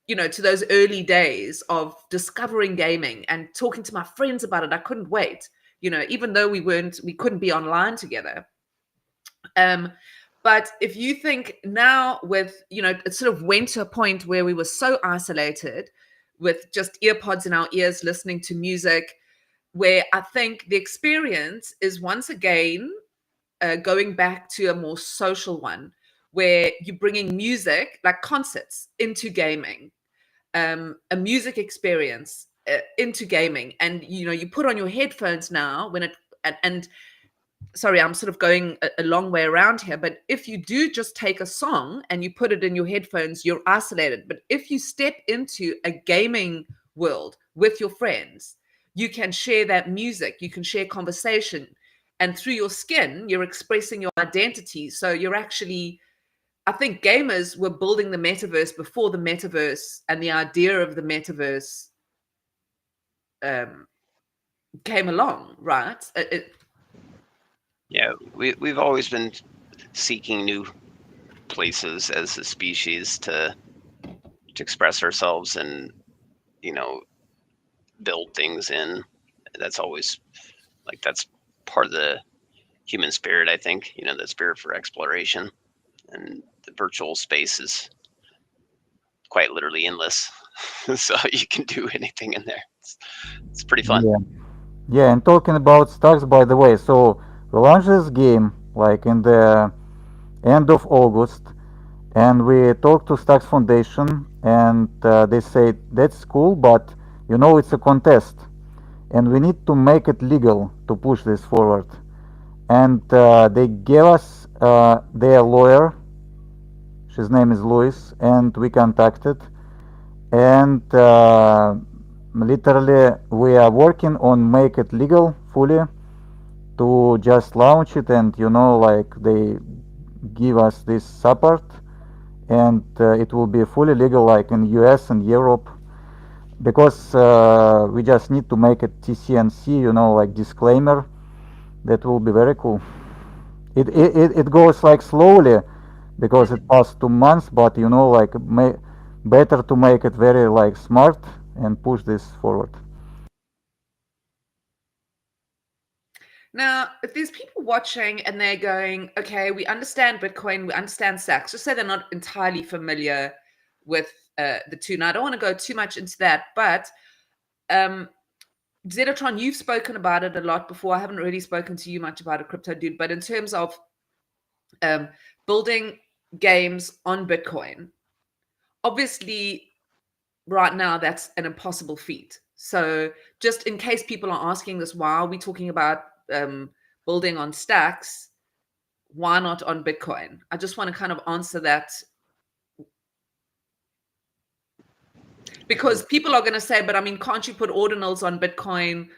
to those early days of discovering gaming and talking to my friends about it. I couldn't wait, even though we couldn't be online together. But if you think now, with it sort of went to a point where we were so isolated with just earpods in our ears listening to music, where I think the experience is once again going back to a more social one, where you're bringing music like concerts into gaming, a music experience into gaming, and you put on your headphones now when it and sorry, I'm sort of going a long way around here, but if you do just take a song and you put it in your headphones, you're isolated. But if you step into a gaming world with your friends, you can share that music, you can share conversation, and through your skin, you're expressing your identity. So you're actually, I think gamers were building the metaverse before the metaverse and the idea of the metaverse um, came along, right? Yeah, we've always been seeking new places as a species to express ourselves and, you know, build things in. That's always like that's part of the human spirit, I think, you know, the spirit for exploration, and the virtual space is quite literally endless. So you can do anything in there. It's pretty fun. Yeah. Yeah, and talking about stocks, by the way, so we launched this game like in the end of August, and we talked to Stacks Foundation, and they said that's cool, but you know it's a contest, and we need to make it legal to push this forward. And they gave us their lawyer. His name is Louis, and we contacted, and literally we are working on make it legal fully to just launch it, and you know like they give us this support, and it will be fully legal like in US and Europe, because we just need to make it TCNC, you know, like disclaimer. That will be very cool. It goes like slowly because it passed 2 months, but you know like better to make it very like smart and push this forward. Now, if there's people watching and they're going, okay, we understand Bitcoin, we understand Saks, just say they're not entirely familiar with the two. Now, I don't want to go too much into that, but Xenitron, you've spoken about it a lot before. I haven't really spoken to you much about a Cryptodude, but in terms of building games on Bitcoin, obviously, right now, that's an impossible feat. So just in case people are asking this, why are we talking about building on stacks? Why not on Bitcoin? I just want to kind of answer that, because people are going to say, but I mean, can't you put ordinals on Bitcoin?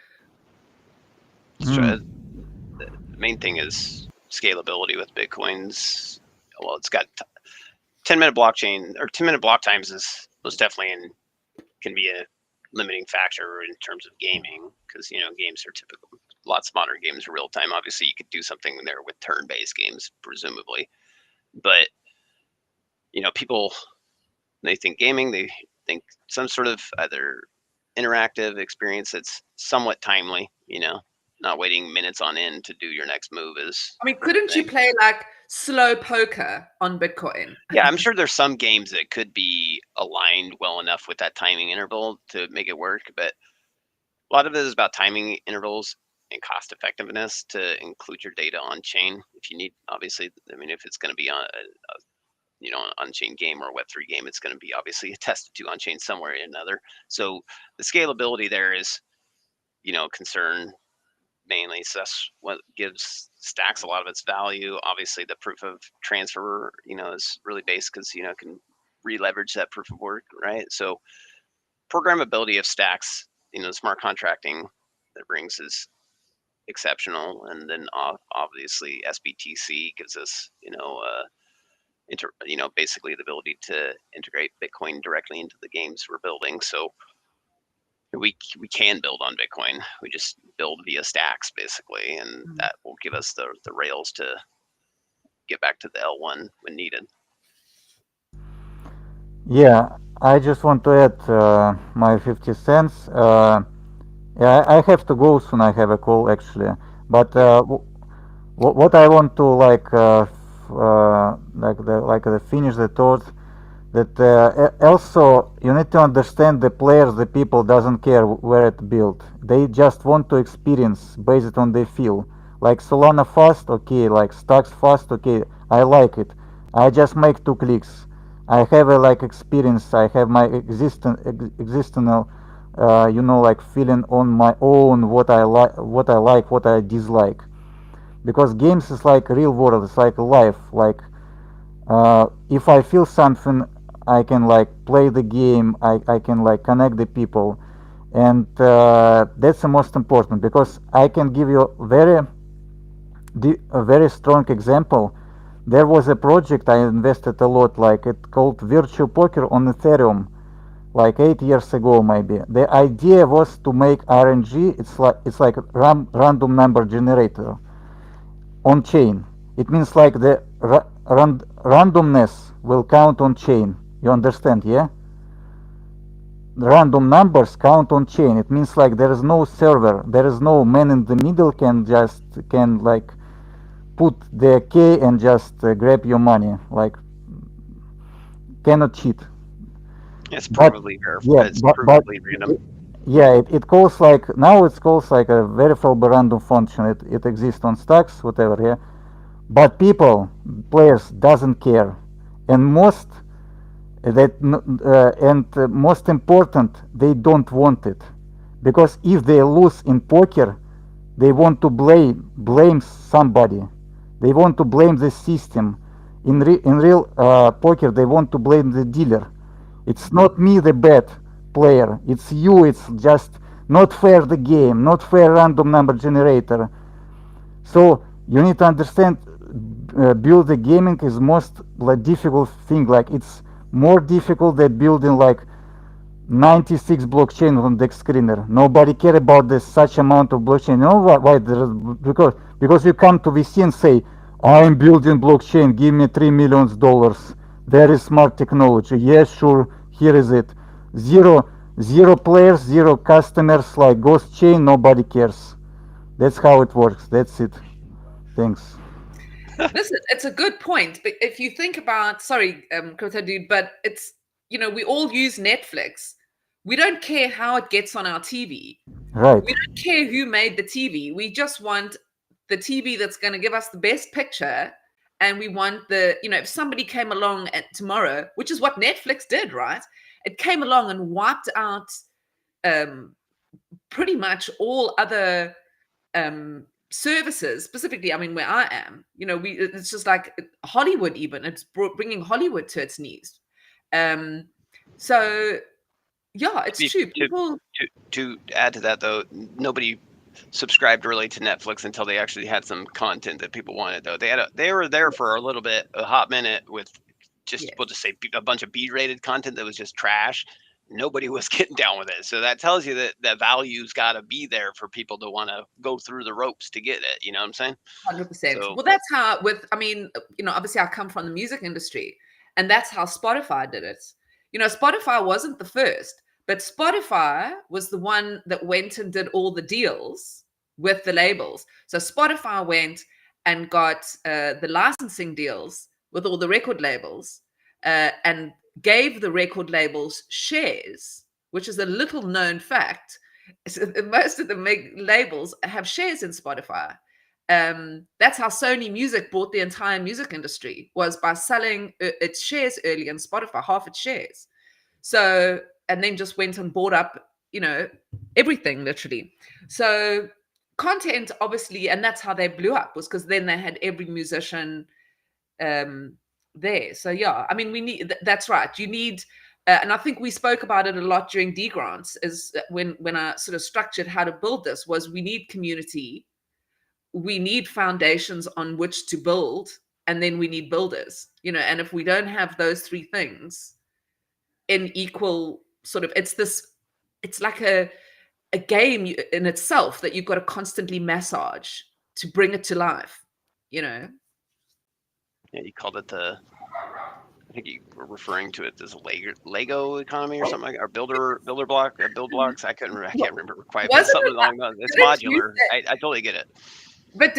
The main thing is scalability with Bitcoin's. Well, it's got 10-minute blockchain or 10-minute block times is most definitely can be a limiting factor in terms of gaming, because you know games are typical. Lots of modern games are real time. Obviously, you could do something there with turn-based games, presumably, but you know, people, they think gaming, they think some sort of either interactive experience that's somewhat timely. You know, not waiting minutes on end to do your next move is. I mean, couldn't you play like slow poker on Bitcoin? Yeah, I'm sure there's some games that could be aligned well enough with that timing interval to make it work, but a lot of it is about timing intervals and cost effectiveness to include your data on chain. If you need, obviously, I mean, if it's going to be on a you know, an on-chain game or a Web3 game, it's going to be obviously attested to on-chain somewhere or another. So the scalability there is, you know, concern mainly. So that's what gives Stacks a lot of its value. Obviously, the proof of transfer, you know, is really based because, you know, can re-leverage that proof of work, right? So programmability of Stacks, you know, smart contracting that brings is exceptional. And then obviously SBTC gives us, you know, basically the ability to integrate Bitcoin directly into the games we're building. So we can build on Bitcoin. We just build via stacks basically, and that will give us the rails to get back to the L1 when needed. Yeah, I just want to add my 50 cents. Yeah, I have to go soon. I have a call actually, but what I want to finish the thought that also you need to understand the players, the people doesn't care where it built. They just want to experience based on they feel. Like Solana fast, okay. Like Stacks fast, okay. I like it. I just make 2 clicks. I have a like experience. I have my existential, you know, like feeling on my own what I like, what I dislike. because games is like real world. It's like life. Like if I feel something, I can like play the game. I can like connect the people, and that's the most important, because I can give you a very strong example. There was a project I invested a lot, like it called Virtual Poker on Ethereum, like 8 years ago maybe. The idea was to make RNG. It's like random number generator on chain. It means like the randomness will count on chain. You understand, yeah? Random numbers count on chain. It means like there is no server, there is no man in the middle can like put the key and just grab your money. Like cannot cheat. It's But provably yeah, verified. It's but provably random. yeah, it calls like now it calls like a verifiable random function. It exists on stacks, whatever. Yeah, but people, players doesn't care, and most important, they don't want it, because if they lose in poker, they want to blame somebody. They want to blame the system. In real poker, they want to blame the dealer. It's not me, the bad player. It's you. It's just not fair the game, not fair random number generator. So you need to understand, build the gaming is most like difficult thing. Like it's more difficult than building like 96 blockchain on Dex Screener. Nobody care about this such amount of blockchain. You know why? Because you come to VC and say, I'm building blockchain, give me $3 million. Very smart technology. Yes, sure, here is it. Zero players, zero customers, like ghost chain, nobody cares. That's how it works. That's it. Thanks. Listen, it's a good point. But if you think about, sorry, Cryptodude, but it's, we all use Netflix. We don't care how it gets on our TV. Right. We don't care who made the TV. We just want the TV that's going to give us the best picture. And we want if somebody came along tomorrow, which is what Netflix did, right? It came along and wiped out pretty much all other services, specifically, I mean, where I am, it's just like Hollywood, even it's bringing Hollywood to its knees. So yeah, it's true. People to add to that though, nobody subscribed really to Netflix until they actually had some content that people wanted. Though they were there for a little bit, a hot minute, with we'll just say a bunch of B-rated content that was just trash. Nobody was getting down with it. So that tells you that value's got to be there for people to want to go through the ropes to get it. You know what I'm saying? 100%. So, well, that's how obviously I come from the music industry, and that's how Spotify did it. Spotify wasn't the first, but Spotify was the one that went and did all the deals with the labels. So Spotify went and got the licensing deals with all the record labels, and gave the record labels shares, which is a little known fact. So most of the labels have shares in Spotify. That's how Sony Music bought the entire music industry, was by selling its shares early in Spotify, half its shares. So, and then just went and bought up, everything literally. So content, obviously, and that's how they blew up, was because then they had every musician there. So yeah, I mean, we need, that's right. You need, and I think we spoke about it a lot during D grants, is when I sort of structured how to build this, was we need community, we need foundations on which to build, and then we need builders, and if we don't have those three things in equal sort of, it's like a game in itself that you've got to constantly massage to bring it to life. Yeah, you called it I think you were referring to it as Lego economy or something like, or build blocks. I can't remember quite, but it's something along those. It's modular. I totally get it. But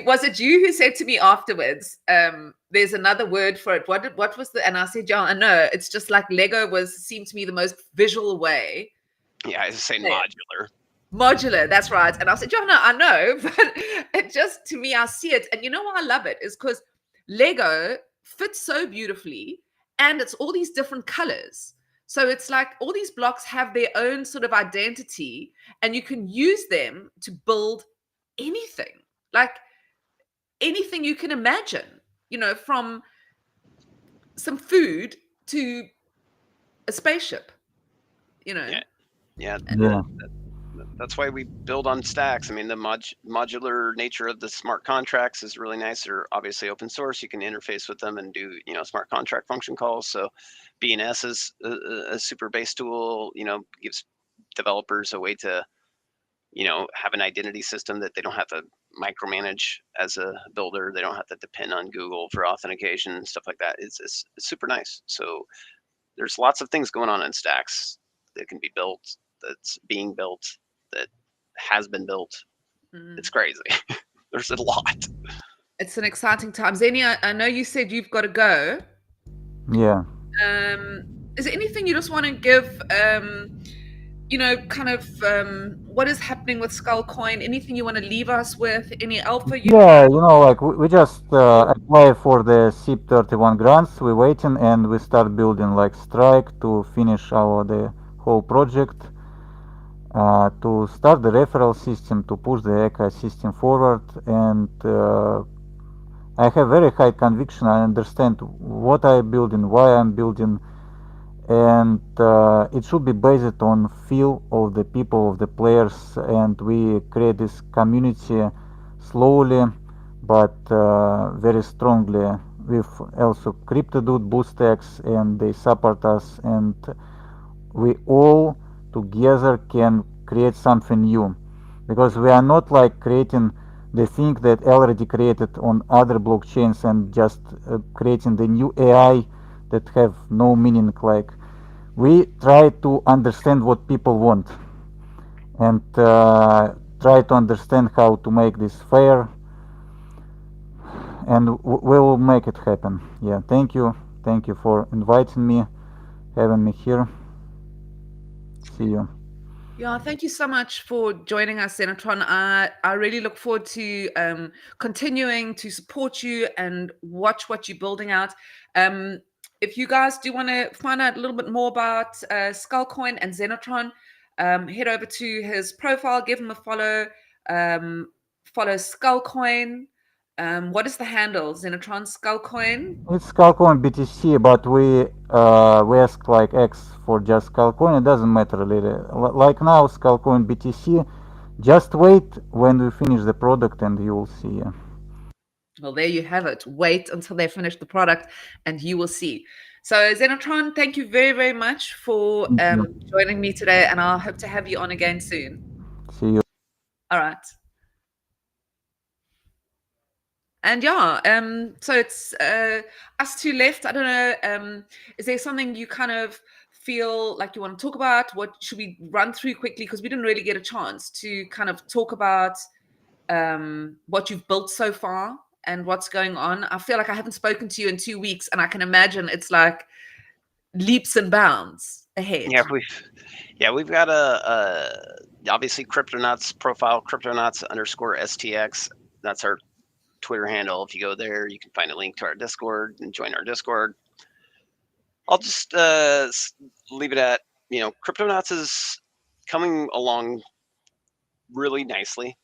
was it you who said to me afterwards, there's another word for it? What was and I said, yeah, I know. It's just like Lego seemed to me the most visual way. Yeah, I was saying modular. Modular, that's right. And I said, yeah, no, I know. But it just, to me, I see it. And you know why I love it? Is because Lego fits so beautifully, and it's all these different colors. So it's like all these blocks have their own sort of identity, and you can use them to build anything. Like, anything you can imagine, from some food to a spaceship, Yeah, yeah. Yeah. That's why we build on stacks. I mean, the modular nature of the smart contracts is really nice. They're obviously open source. You can interface with them and do, smart contract function calls. So BNS is a super base tool, gives developers a way to, have an identity system that they don't have to micromanage as a builder. They don't have to depend on Google for authentication and stuff like that. It's super nice. So there's lots of things going on in stacks that can be built, that's being built, that has been built. It's crazy. There's a lot. It's an exciting time. Zeni, I know you said you've got to go. Yeah. Is there anything you just want to give, kind of what is happening with Skullcoin? Anything you want to leave us with? Any alpha you Yeah, have? like we just apply for the SIP 31 grants. We're waiting and we start building like Strike to finish the whole project, to start the referral system, to push the ecosystem forward. And I have very high conviction. I understand what I'm building, why I'm building, and it should be based on feel of the people, of the players, and we create this community slowly but very strongly, with also Cryptodude boosters, and they support us, and we all together can create something new, because we are not like creating the thing that already created on other blockchains and just creating the new AI that have no meaning. Like, we try to understand what people want, and try to understand how to make this fair, and we'll make it happen. Yeah, thank you for inviting me, having me here. See you. Yeah, thank you so much for joining us, Xenitron. I really look forward to continuing to support you and watch what you're building out. If you guys do want to find out a little bit more about Skullcoin and Xenitron, head over to his profile, give him a follow, follow Skullcoin. What is the handle? Xenitron Skullcoin? It's Calcoin BTC, but we ask like X for just Calcoin. It doesn't matter really. Like now, Calcoin BTC. Just wait when we finish the product, and you will see. Well, there you have it. Wait until they finish the product and you will see. So, Xenotron, thank you very, very much for Thank you. joining me today, and I'll hope to have you on again soon. See you. All right. And yeah, so it's us two left. I don't know. Is there something you kind of feel like you want to talk about? What should we run through quickly? Because we didn't really get a chance to kind of talk about what you've built so far and what's going on. I feel like I haven't spoken to you in 2 weeks, and I can imagine it's like leaps and bounds ahead. We've got a obviously Cryptonauts profile, Cryptonauts_STX. That's our Twitter handle. If you go there, you can find a link to our Discord and join our Discord. I'll just leave it at, Cryptonauts is coming along really nicely.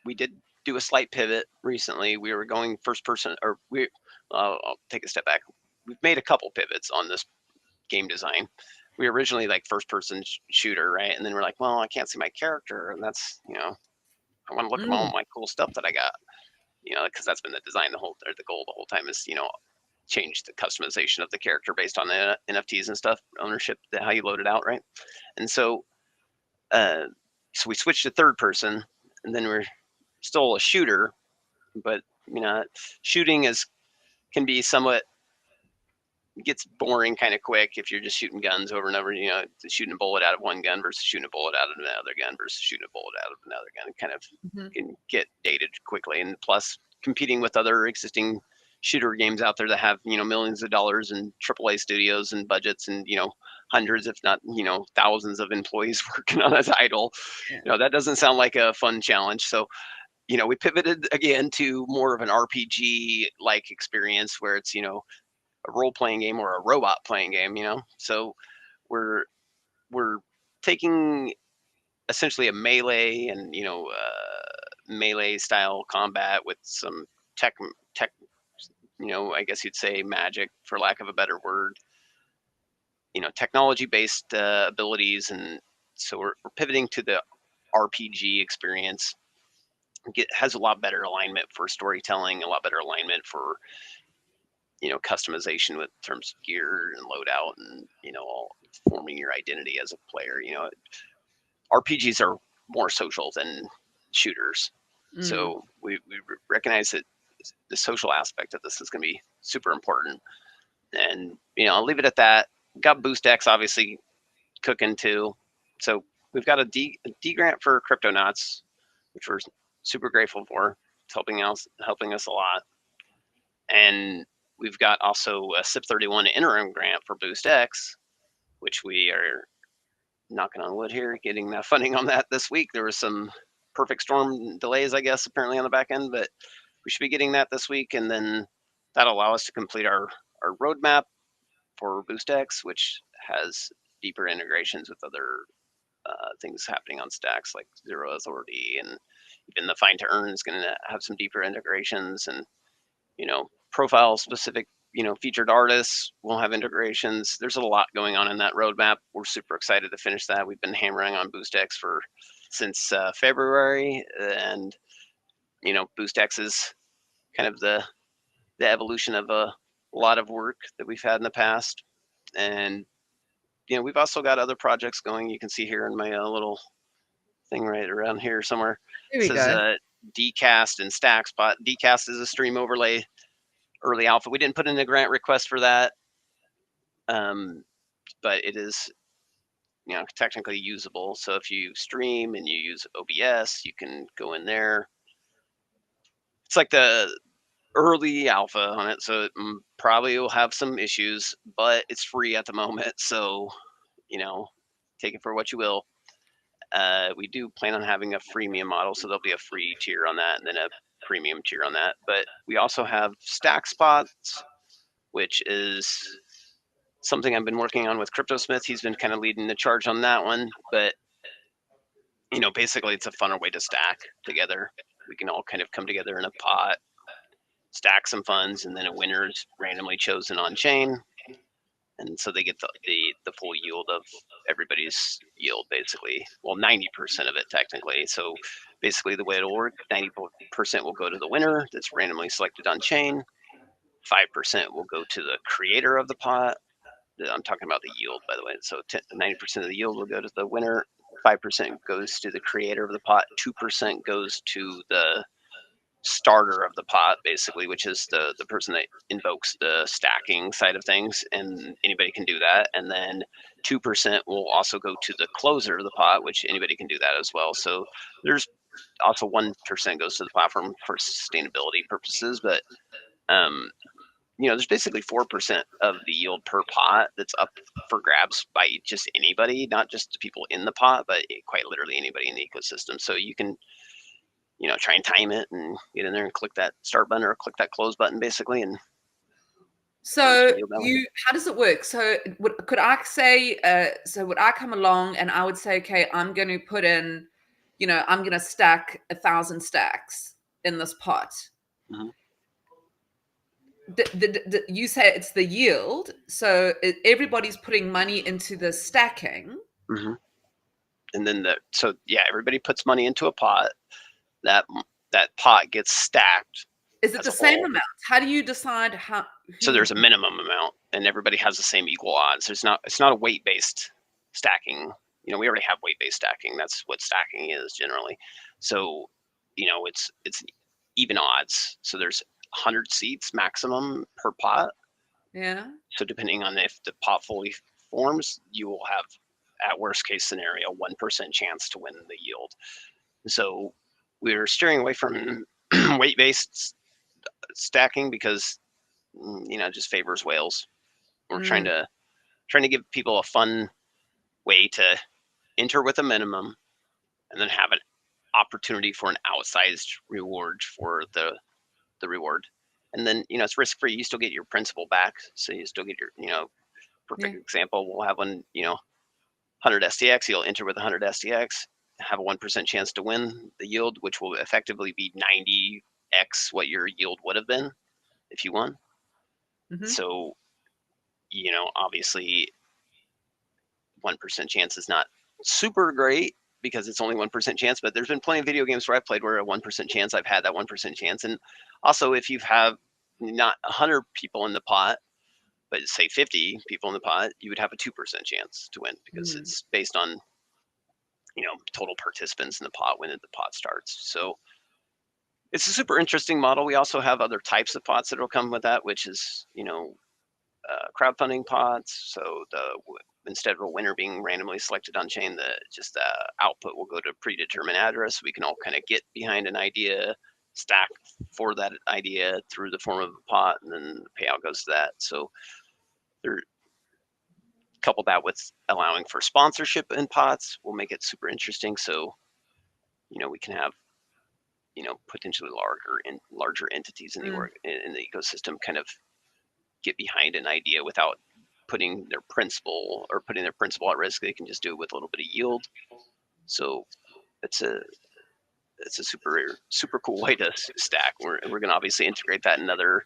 We did do a slight pivot recently. We were going first person, or I'll take a step back. We've made a couple pivots on this game design. We were originally like first person shooter, right? And then we're like, well, I can't see my character, and that's, I want to look at all my cool stuff that I got, because that's been the design the goal the whole time is, change the customization of the character based on the NFTs and stuff, ownership, how you load it out, right? And so we switched to third person, and then we're still a shooter, but shooting can be somewhat, gets boring kind of quick if you're just shooting guns over and over. Shooting a bullet out of one gun versus shooting a bullet out of another gun versus shooting a bullet out of another gun, kind of can get dated quickly. And plus, competing with other existing shooter games out there that have millions of dollars in AAA studios and budgets and hundreds, if not thousands of employees working on a title, that doesn't sound like a fun challenge. So we pivoted again to more of an RPG like experience where it's a role-playing game or a robot playing game, so we're taking essentially a melee and melee style combat with some tech, I guess you'd say magic, for lack of a better word. Technology based abilities, and so we're pivoting to the RPG experience. Has a lot better alignment for storytelling, a lot better alignment for customization with terms of gear and loadout, and forming your identity as a player. RPGs are more social than shooters, so we recognize that the social aspect of this is going to be super important. And I'll leave it at that. Got BoostX obviously cooking too, so we've got a D grant for Cryptonauts, which we're super grateful for. It's helping us a lot. And we've got also a SIP31 interim grant for BoostX, which we are, knocking on wood here, getting that funding on that this week. There was some perfect storm delays, I guess, apparently on the back end, but we should be getting that this week. And then that'll allow us to complete our roadmap for BoostX, which has deeper integrations with other things happening on stacks like Zero Authority, and even the Find to Earn is going to have some deeper integrations, and profile specific featured artists will have integrations. There's a lot going on in that roadmap. We're super excited to finish that. We've been hammering on BoostX since February, and BoostX is kind of the evolution of a lot of work that we've had in the past. And we've also got other projects going. You can see here in my little thing right around here somewhere. Here we It says go. Dcast and StackSpot. Dcast is a stream overlay early alpha. We didn't put in a grant request for that, but it is technically usable. So if you stream and you use OBS, you can go in there. It's like the early alpha on it, so it probably will have some issues, but it's free at the moment, so take it for what you will. We do plan on having a freemium model, so there'll be a free tier on that and then a premium tier on that. But we also have StackSpots, which is something I've been working on with CryptoSmith. He's been kind of leading the charge on that one, but basically it's a funner way to stack together. We can all kind of come together in a pot, stack some funds, and then a winner is randomly chosen on chain, and so they get the full yield of everybody's yield, basically. Well, 90% of it technically. So basically the way it'll work, 90% will go to the winner that's randomly selected on chain. 5% will go to the creator of the pot. I'm talking about the yield, by the way. So 90% of the yield will go to the winner. 5% goes to the creator of the pot. 2% goes to the starter of the pot, basically, which is the person that invokes the stacking side of things, and anybody can do that. And then 2% will also go to the closer of the pot, which anybody can do that as well. So there's also 1% goes to the platform for sustainability purposes, but there's basically 4% of the yield per pot that's up for grabs by just anybody, not just the people in the pot, but quite literally anybody in the ecosystem. So you can try and time it and get in there and click that start button or click that close button, basically. And So how does it work? So could I say, so would I come along and I would say, okay, I'm going to put in, I'm going to stack 1,000 stacks in this pot. Mm-hmm. You say it's the yield. So everybody's putting money into the stacking. Mm-hmm. And then everybody puts money into a pot. That pot gets stacked. Is it the same amount? How do you decide how? So there's a minimum amount, and everybody has the same equal odds. It's not a weight-based stacking. We already have weight-based stacking. That's what stacking is generally. So, it's even odds. So there's 100 seats maximum per pot. Yeah. So depending on if the pot fully forms, you will have, at worst case scenario, 1% chance to win the yield. So we're steering away from weight-based stacking because just favors whales. We're trying to give people a fun way to enter with a minimum and then have an opportunity for an outsized reward for the reward. And then it's risk-free. You still get your principal back, so you still get your perfect example. We'll have one 100 STX. You'll enter with 100 STX. have a 1% chance to win the yield, which will effectively be 90x what your yield would have been if you won. Mhm. So, obviously 1% chance is not super great because it's only 1% chance, but there's been plenty of video games where I've played where a 1% chance, I've had that 1% chance. And also if you have not 100 people in the pot, but say 50 people in the pot, you would have a 2% chance to win because it's based on, total participants in the pot when the pot starts. So it's a super interesting model. We also have other types of pots that will come with that, which is, crowdfunding pots. So instead of a winner being randomly selected on chain, the output will go to a predetermined address. We can all kind of get behind an idea, stack for that idea through the form of a pot, and then the payout goes to that. So couple that with allowing for sponsorship in pots will make it super interesting. So, we can have, potentially larger entities in the ecosystem kind of get behind an idea without putting their principal at risk. They can just do it with a little bit of yield. So it's a super cool way to stack. We're going to obviously integrate that in other,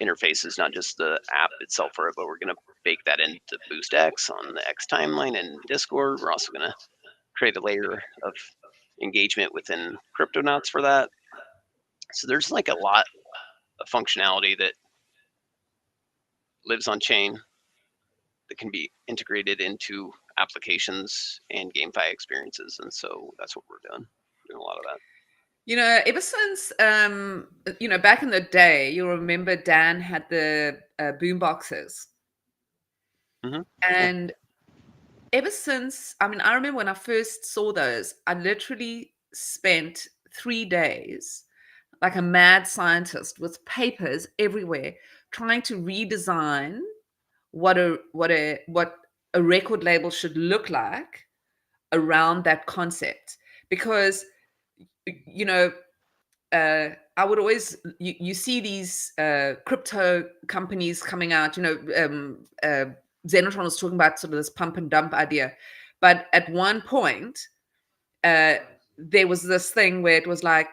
interfaces, not just the app itself for it, but we're going to bake that into BoostX on the X timeline and Discord. We're also going to create a layer of engagement within Cryptonauts for that. So there's like a lot of functionality that lives on chain that can be integrated into applications and GameFi experiences. And so that's what we're doing a lot of that. Ever since, back in the day, you'll remember Dan had the boom boxes. Mm-hmm. And ever since, I remember when I first saw those, I literally spent 3 days like a mad scientist with papers everywhere trying to redesign what a record label should look like around that concept. Because I would always you see these crypto companies coming out. Xenitron was talking about sort of this pump and dump idea, but at one point there was this thing where it was like,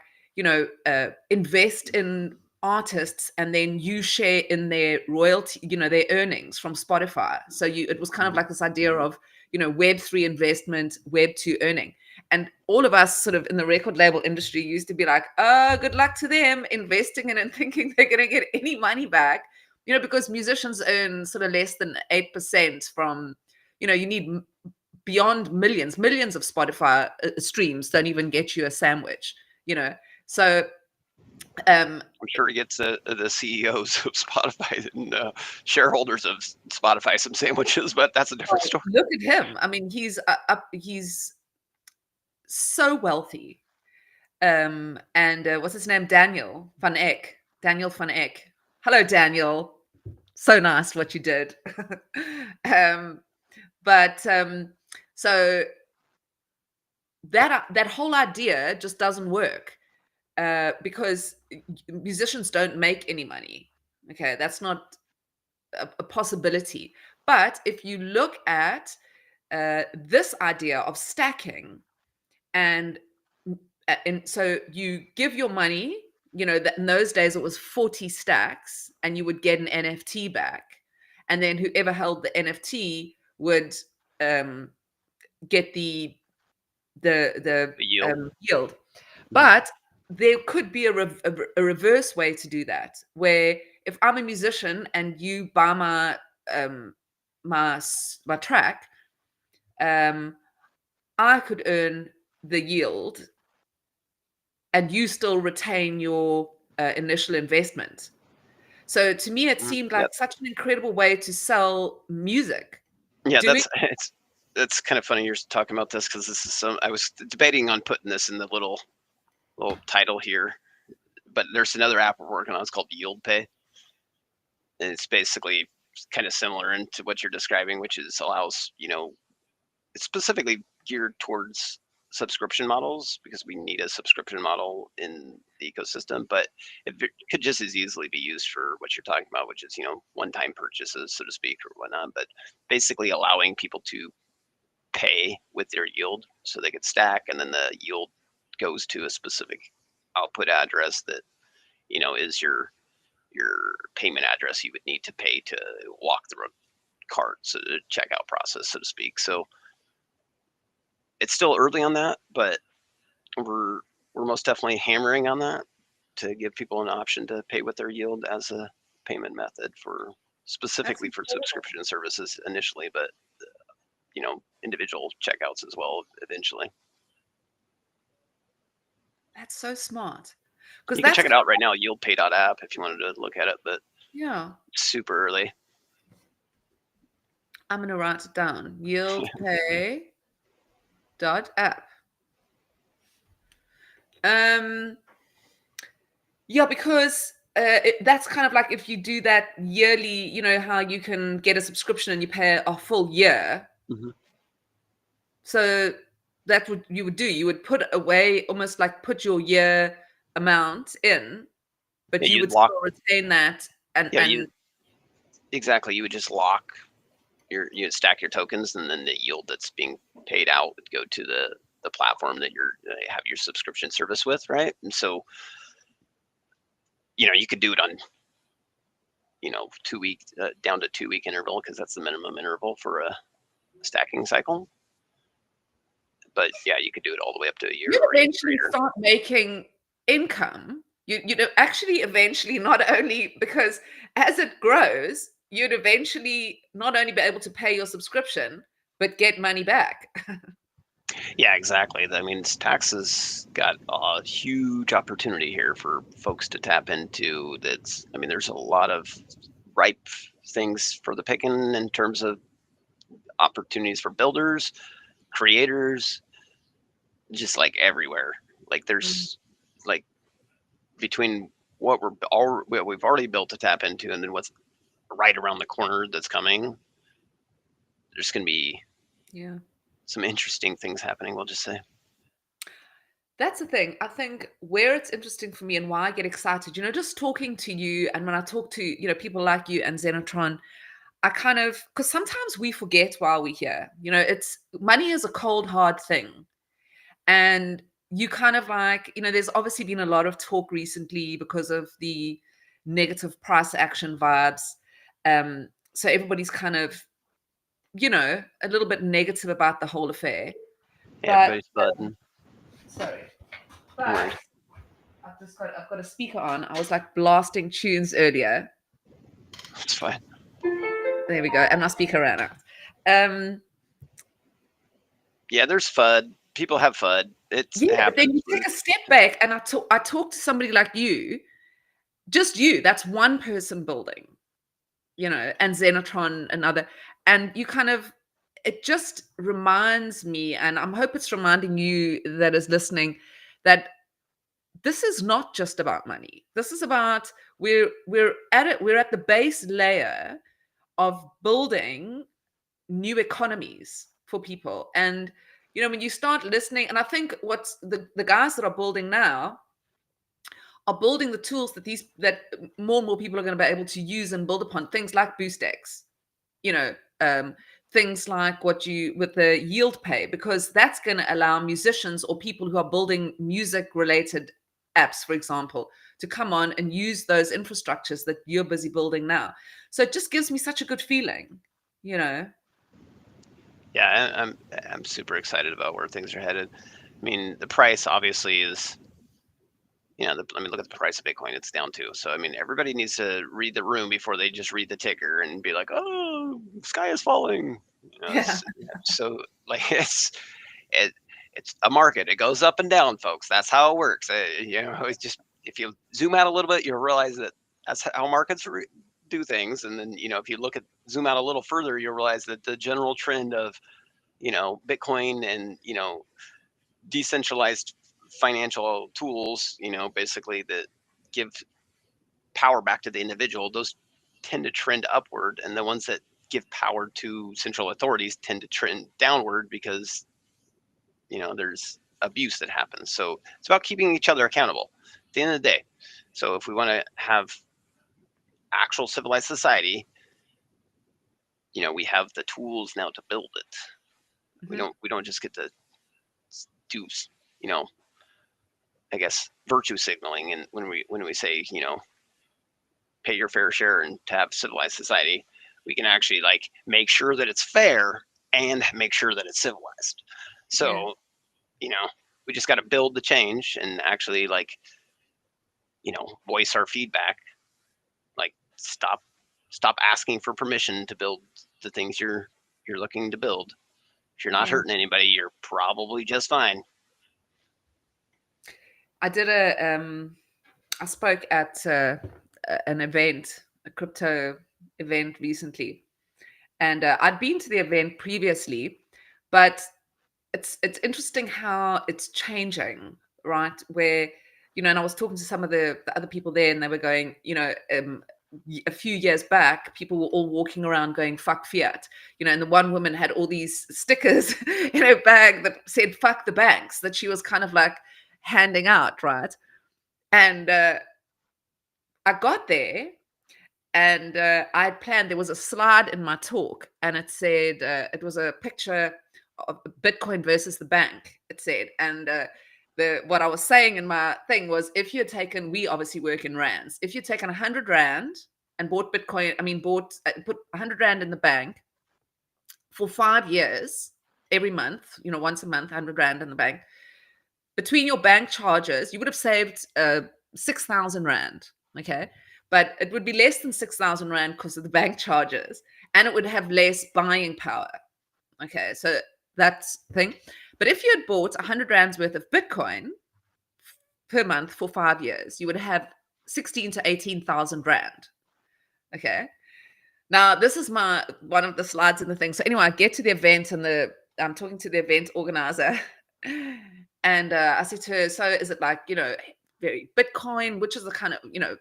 invest in artists and then you share in their royalty, their earnings from Spotify. So it was kind of like this idea of, Web3 investment, Web2 earning. And all of us sort of in the record label industry used to be like, oh, good luck to them investing in and thinking they're going to get any money back, because musicians earn sort of less than 8% from, you need beyond millions of Spotify streams don't even get you a sandwich, So I'm sure it gets the CEOs of Spotify and shareholders of Spotify some sandwiches, but that's a different story. Look at him. He's so wealthy. And what's his name? Daniel van Eck. Hello, Daniel. So nice what you did. So that whole idea just doesn't work because musicians don't make any money. Okay, that's not a possibility. But if you look at this idea of stacking, and so you give your money, that in those days it was 40 stacks, and you would get an NFT back, and then whoever held the NFT would get the yield. But there could be a reverse way to do that, where if I'm a musician and you buy my my track, I could earn the yield and you still retain your initial investment. So to me, it seemed like such an incredible way to sell music. Yeah, that's kind of funny you're talking about this, because this is I was debating on putting this in the little title here, but there's another app we're working on. It's called Yield Pay, and it's basically kind of similar into what you're describing, which is allows, it's specifically geared towards subscription models because we need a subscription model in the ecosystem, but it could just as easily be used for what you're talking about, which is, one-time purchases, so to speak, or whatnot. But basically allowing people to pay with their yield, so they could stack, and then the yield goes to a specific output address that is your payment address you would need to pay to walk the cart, so the checkout process, so to speak. So it's still early on that, but we're most definitely hammering on that to give people an option to pay with their yield as a payment method for specifically for subscription services initially, but individual checkouts as well eventually. That's so smart. You can check it out right now, yieldpay.app, if you wanted to look at it, but yeah, super early. I'm going to write it down. Yieldpay.app. Yeah, because that's kind of like if you do that yearly, how you can get a subscription and you pay a full year. Mm-hmm. So that's what you would do. You would put away, almost like put your year amount in, but you would still retain that. Exactly. You would just lock you stack your tokens, and then the yield that's being paid out would go to the platform that you have your subscription service with, right? And so you could do it on 2 week down to 2 week interval, because that's the minimum interval for a stacking cycle. But yeah, you could do it all the way up to a year. You eventually start making income. Actually eventually, not only because as it grows, you'd eventually not only be able to pay your subscription, but get money back. Yeah, exactly. I mean, taxes got a huge opportunity here for folks to tap into. There's a lot of ripe things for the picking in terms of opportunities for builders, creators, just like everywhere. Like there's like between what we've already built to tap into, and then what's right around the corner that's coming, there's going to be some interesting things happening, we'll just say. That's the thing. I think where it's interesting for me and why I get excited, just talking to you, and when I talk to, people like you and Xenitron, I kind of, because sometimes we forget while we're here, it's money is a cold, hard thing. And you kind of like, there's obviously been a lot of talk recently because of the negative price action vibes. So everybody's kind of, a little bit negative about the whole affair. Yeah, everybody's button. Sorry. But I've got a speaker on. I was like blasting tunes earlier. It's fine. There we go. And my speaker ran out. Yeah, there's FUD. People have FUD. But then you take a step back, and I talk to somebody like you, just you. That's one person building, and Xenitron another, and you kind of. It just reminds me, and I hope it's reminding you that is listening, that this is not just about money. This is about we're at it. We're at the base layer of building new economies for people. And when you start listening, and I think what's the guys that are building now are building the tools that more and more people are going to be able to use and build upon, things like BoostX, things like with the yield pay, because that's going to allow musicians or people who are building music related apps, for example, to come on and use those infrastructures that you're busy building now. So it just gives me such a good feeling, Yeah, I'm super excited about where things are headed. I mean, the price obviously is, look at the price of Bitcoin. It's down too. So, everybody needs to read the room before they just read the ticker and be like, oh, sky is falling. So like it's a market. It goes up and down, folks. That's how it works. It's just, if you zoom out a little bit, you'll realize that that's how markets do things. And then, if you zoom out a little further, you'll realize that the general trend of, Bitcoin and, decentralized financial tools, basically that give power back to the individual, those tend to trend upward. And the ones that give power to central authorities tend to trend downward because, there's abuse that happens. So it's about keeping each other accountable at the end of the day. So if we want to have actual civilized society, we have the tools now to build it. We don't just get to do, you know, I guess virtue signaling, and when we say, you know, pay your fair share and to have civilized society, we can actually like make sure that it's fair and make sure that it's civilized. So, you know, we just got to build the change and actually like, you know, voice our feedback. Like stop asking for permission to build the things you're looking to build. If you're not hurting anybody, you're probably just fine. I did I spoke at an event, a crypto event recently, and I'd been to the event previously, but it's interesting how it's changing, right? Where, you know, and I was talking to some of the other people there, and they were going, you know, a few years back, people were all walking around going "fuck fiat," you know, and the one woman had all these stickers in her bag that said "fuck the banks," that she was kind of like handing out, right? And I got there, and I had planned, there was a slide in my talk, and it said, it was a picture of Bitcoin versus the bank, it said. And what I was saying in my thing was, if you're taken, we obviously work in rands. If you're taken 100 rand and bought Bitcoin, put 100 rand in the bank for 5 years, every month, you know, once a month, 100 rand in the bank, between your bank charges, you would have saved 6,000 rand. Okay. But it would be less than 6,000 rand because of the bank charges, and it would have less buying power. Okay. So that's the thing. But if you had bought 100 rands worth of Bitcoin per month for 5 years, you would have 16 to 18,000 rand. Okay. Now, this is one of the slides in the thing. So anyway, I get to the event, and I'm talking to the event organizer, and I said to her, so is it like, you know, very Bitcoin, which is the kind of, you know,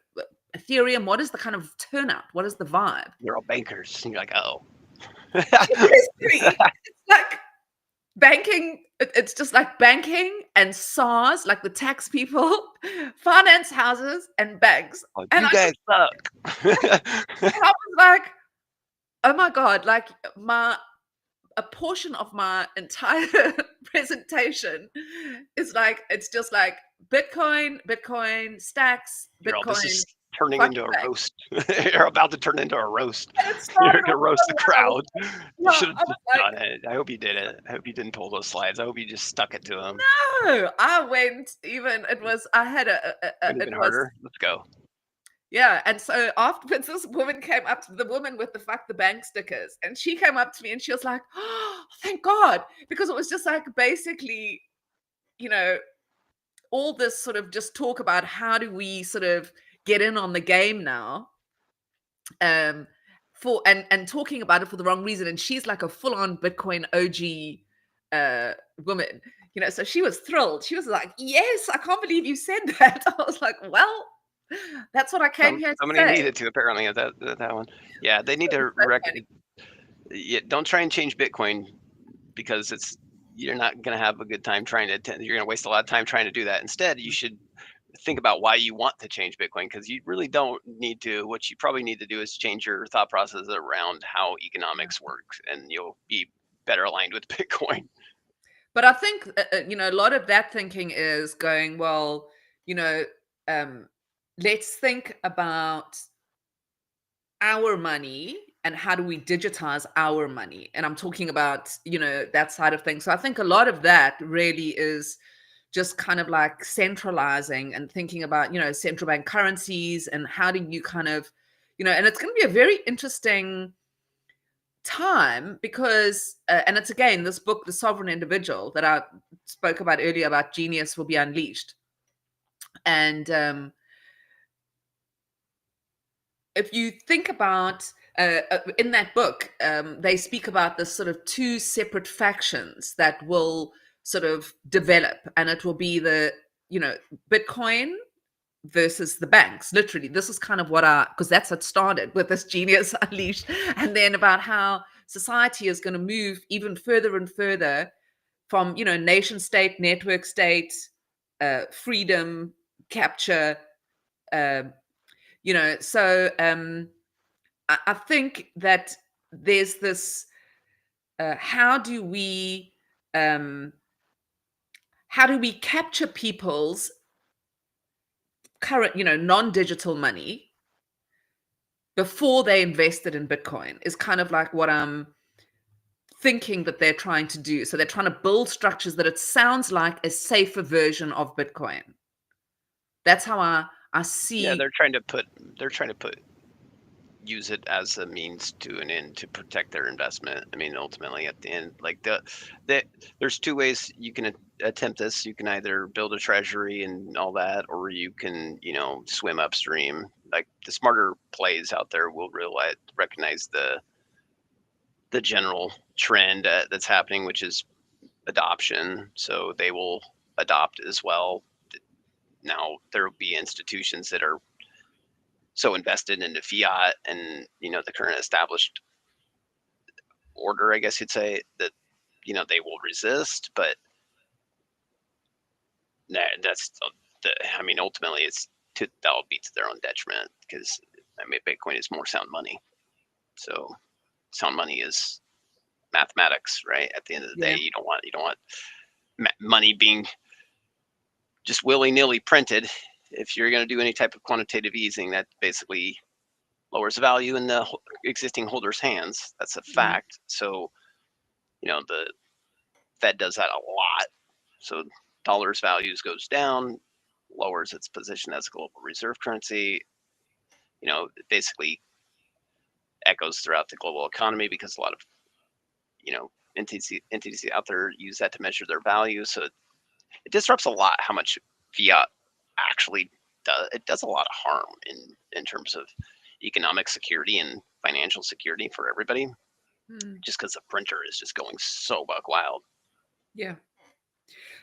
Ethereum, what is the kind of turnout? What is the vibe? You're all bankers. And you're like, oh. It's like banking. It's just like banking and SARS, like the tax people, finance houses, and banks. Oh, And you guys suck. I was like, oh my God, like a portion of my entire presentation is like, it's just like Bitcoin, stacks, Girl, this Bitcoin. is turning fuck into a banks. roast. You're about to turn into a roast. And it You're started gonna off roast so the well. crowd. Yeah, You should have I was just like, done it. I hope you did it. I hope you didn't pull those slides. I hope you just stuck it to them. no, I went even, I had Even harder. Let's go. Yeah, and so afterwards, this woman came up to the woman with the "fuck the bank" stickers, and she came up to me and she was like, "Oh, thank God," because it was just like basically, you know, all this sort of just talk about how do we sort of get in on the game now, for and talking about it for the wrong reason. And she's like a full-on Bitcoin OG woman, you know, so she was thrilled. She was like, "Yes, I can't believe you said that." I was like, "Well, that's what I came here to Somebody say." needed to apparently at that one. Yeah, they need to don't try and change Bitcoin, because you're not going to have a good time trying to you're going to waste a lot of time trying to do that. Instead, you should think about why you want to change Bitcoin, because you really don't need to. What you probably need to do is change your thought process around how economics works, and you'll be better aligned with Bitcoin. But I think, you know, a lot of that thinking is going, well, you know, let's think about our money and how do we digitize our money. And I'm talking about, you know, that side of things. So I think a lot of that really is just kind of like centralizing and thinking about, you know, central bank currencies and how do you kind of, you know, and it's going to be a very interesting time because and it's again this book, The Sovereign Individual, that I spoke about earlier, about genius will be unleashed. And if you think about in that book, they speak about this sort of two separate factions that will sort of develop, and it will be the, you know, Bitcoin versus the banks. Literally, this is kind of because that's what started with this genius unleashed, and then about how society is going to move even further and further from, you know, nation state, network state, freedom, capture, you know. So I think that there's this, how do we how do we capture people's current, non-digital money before they invested in Bitcoin is kind of like what I'm thinking that they're trying to do. So they're trying to build structures that it sounds like a safer version of Bitcoin. That's how I see. Yeah, they're trying to use it as a means to an end to protect their investment. I mean, ultimately at the end, like there's two ways you can attempt this. You can either build a treasury and all that, or you can, swim upstream. Like the smarter plays out there will recognize the general trend that's happening, which is adoption. So they will adopt as well. Now there will be institutions that are so invested into fiat and the current established order, I guess you'd say, that they will resist. But that's ultimately that'll be to their own detriment, because Bitcoin is more sound money. So sound money is mathematics, right? At the end of the day, you don't want money being just willy-nilly printed. If you're going to do any type of quantitative easing, that basically lowers the value in the existing holder's hands. That's a fact. So, the Fed does that a lot. So dollar's values goes down, lowers its position as a global reserve currency. It basically echoes throughout the global economy because a lot of, entities out there use that to measure their value. So it disrupts a lot how much fiat actually does. It does a lot of harm in terms of economic security and financial security for everybody, just because the printer is just going so buck wild. Yeah.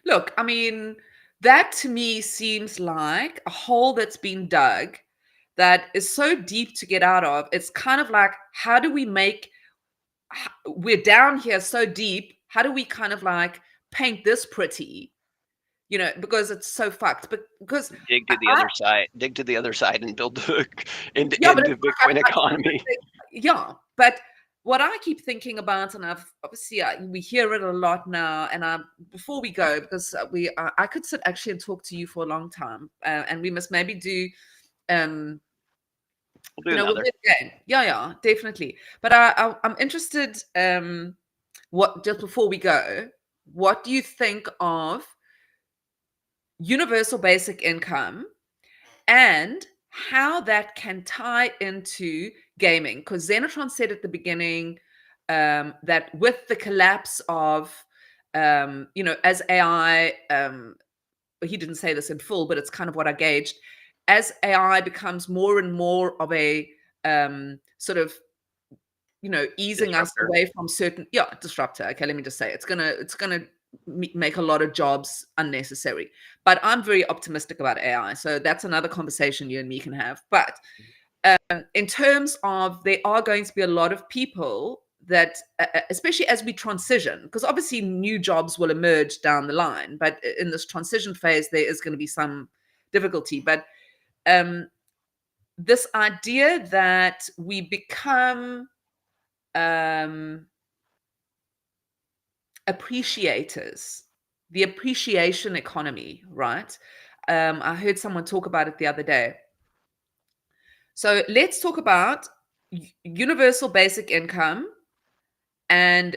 Look, I mean, that to me seems like a hole that's been dug that is so deep to get out of. It's kind of like, how do we we're down here so deep, how do we kind of like paint this pretty? Because it's so fucked. But because dig to the other side and build the into Bitcoin like, economy. Yeah, but what I keep thinking about, and obviously we hear it a lot now, and before we go, because I could sit actually and talk to you for a long time, and we must maybe do we'll do another. Again. Yeah, definitely. But I'm interested. Just before we go, what do you think of universal basic income and how that can tie into gaming? Because Xenitron said at the beginning that with the collapse of, as AI, he didn't say this in full, but it's kind of what I gauged, as AI becomes more and more of a sort of, easing us away from certain, disruptor. Okay, let me just say, it's gonna make a lot of jobs unnecessary. But I'm very optimistic about AI. So that's another conversation you and me can have. But in terms of, there are going to be a lot of people that, especially as we transition, because obviously new jobs will emerge down the line, but in this transition phase, there is going to be some difficulty. But this idea that we become appreciators, the appreciation economy, right? I heard someone talk about it the other day. So let's talk about universal basic income and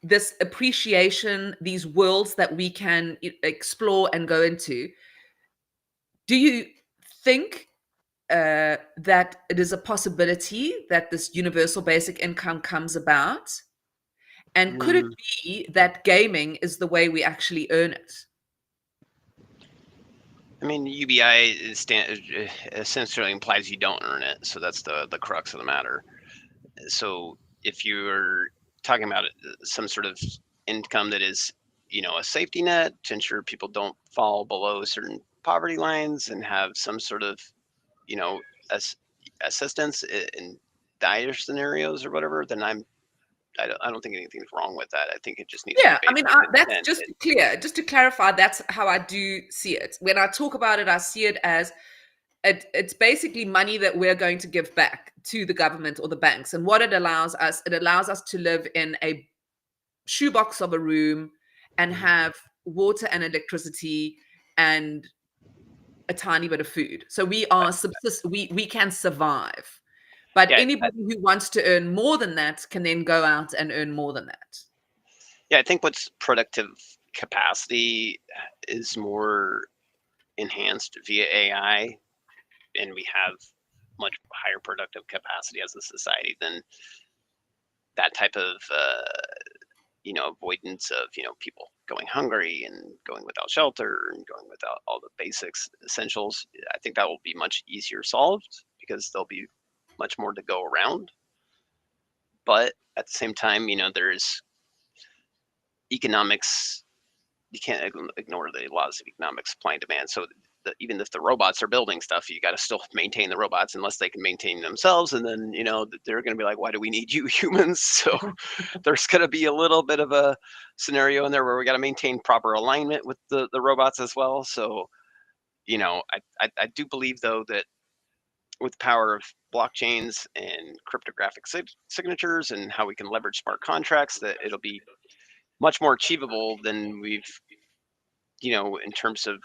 this appreciation, these worlds that we can explore and go into. Do you think that it is a possibility that this universal basic income comes about? And could it be that gaming is the way we actually earn it? I mean, UBI essentially implies you don't earn it. So that's the crux of the matter. So if you're talking about some sort of income that is, a safety net to ensure people don't fall below certain poverty lines and have some sort of, assistance in dire scenarios or whatever, then I don't think anything's wrong with that. I think it just needs to be based on that's intent. just to clarify, that's how I do see it. When I talk about it, I see it as it's basically money that we're going to give back to the government or the banks. And what it allows us to live in shoebox of a room and have water and electricity and a tiny bit of food. So we are we can survive. But Yeah, anybody who wants to earn more than that can then go out and earn more than that. yeah, I think what's productive capacity is more enhanced via AI, and we have much higher productive capacity as a society than that type of avoidance of people going hungry and going without shelter and going without all the basics essentials. I think that will be much easier solved because there'll be much more to go around. But at the same time, there's economics. You can't ignore the laws of economics, supply and demand. So even if the robots are building stuff, you got to still maintain the robots unless they can maintain themselves. And then, they're going to be like, why do we need you humans? So there's going to be a little bit of a scenario in there where we got to maintain proper alignment with the robots as well. So, I do believe, though, that with the power of blockchains and cryptographic signatures and how we can leverage smart contracts, that it'll be much more achievable than we've, in terms of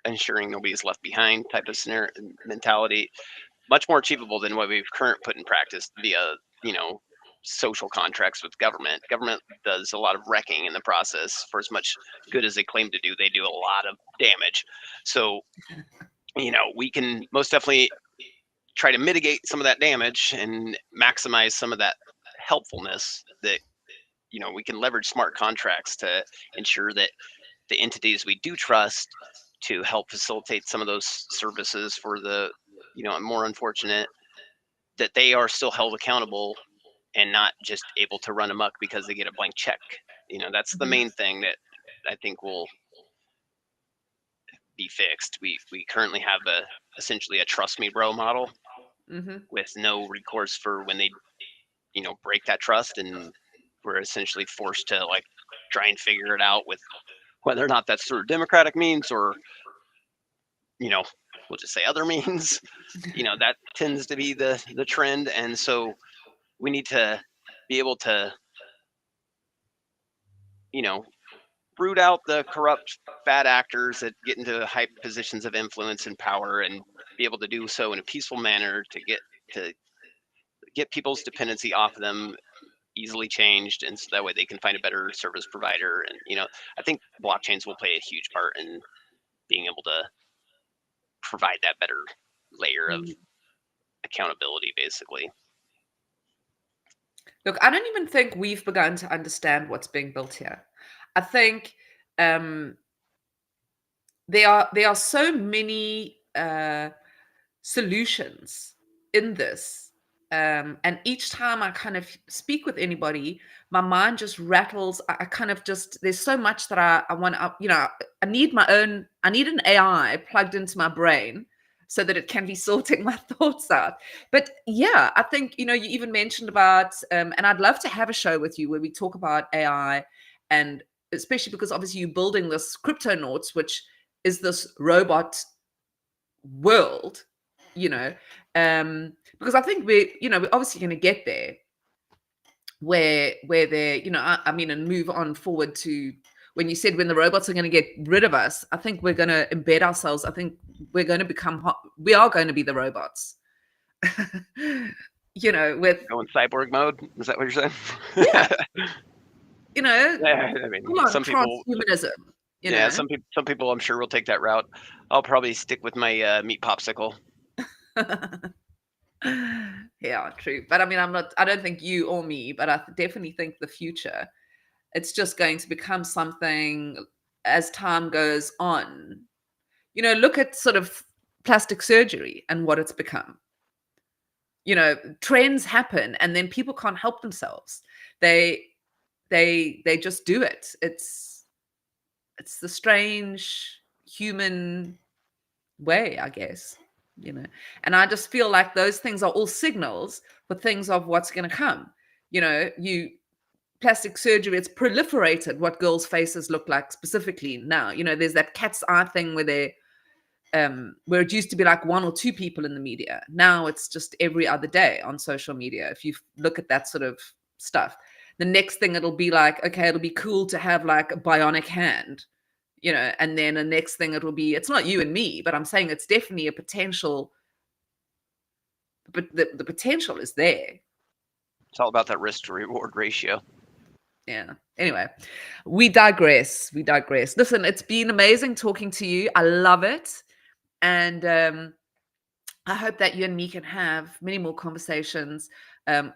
ensuring nobody's left behind type of scenario mentality, much more achievable than what we've currently put in practice via, social contracts with government. Government does a lot of wrecking in the process. For as much good as they claim to do, they do a lot of damage. So, we can most definitely try to mitigate some of that damage and maximize some of that helpfulness that, we can leverage smart contracts to ensure that the entities we do trust to help facilitate some of those services for the, more unfortunate, that they are still held accountable and not just able to run amok because they get a blank check. That's the main thing that I think will be fixed. We currently have essentially a trust me bro model with no recourse for when they, break that trust, and we're essentially forced to try and figure it out with whether or not that's through democratic means or, we'll just say other means. That tends to be the trend. And so we need to be able to, root out the corrupt bad actors that get into high positions of influence and power, and be able to do so in a peaceful manner to get people's dependency off of them easily changed, and so that way they can find a better service provider. And I think blockchains will play a huge part in being able to provide that better layer of accountability, basically. Look, I don't even think we've begun to understand what's being built here. I think there are so many solutions in this, and each time I kind of speak with anybody, my mind just rattles. I kind of just, there's so much that I want to, I need an AI plugged into my brain so that it can be sorting my thoughts out. But yeah, I think, you even mentioned about, and I'd love to have a show with you where we talk about AI, and especially because obviously you're building this Cryptonauts, which is this robot world, because I think we're obviously going to get there where they're, I mean, and move on forward to when you said when the robots are going to get rid of us. I think we're going to embed ourselves. I think we're going to we are going to be the robots. With go in cyborg mode. Is that what you're saying? Yeah. Yeah, I mean, some people, transhumanism. Some people I'm sure will take that route. I'll probably stick with my meat popsicle. Yeah, true. But I mean, I don't think you or me, but I definitely think the future, it's just going to become something as time goes on. Look at sort of plastic surgery and what it's become. Trends happen and then people can't help themselves. They just do it. It's the strange human way, I guess. And I just feel like those things are all signals for things of what's going to come. Plastic surgery, it's proliferated what girls' faces look like specifically now. There's that cat's eye thing where where it used to be like one or two people in the media. Now it's just every other day on social media, if you look at that sort of stuff. the next thing it'll be like, okay, it'll be cool to have like a bionic hand, you know, and then the next thing it'll be, it's not you and me, but I'm saying it's definitely a potential, but the potential is there. It's all about that risk to reward ratio. Yeah. Anyway, we digress. We digress. Listen, it's been amazing talking to you. I love it. And I hope that you and me can have many more conversations,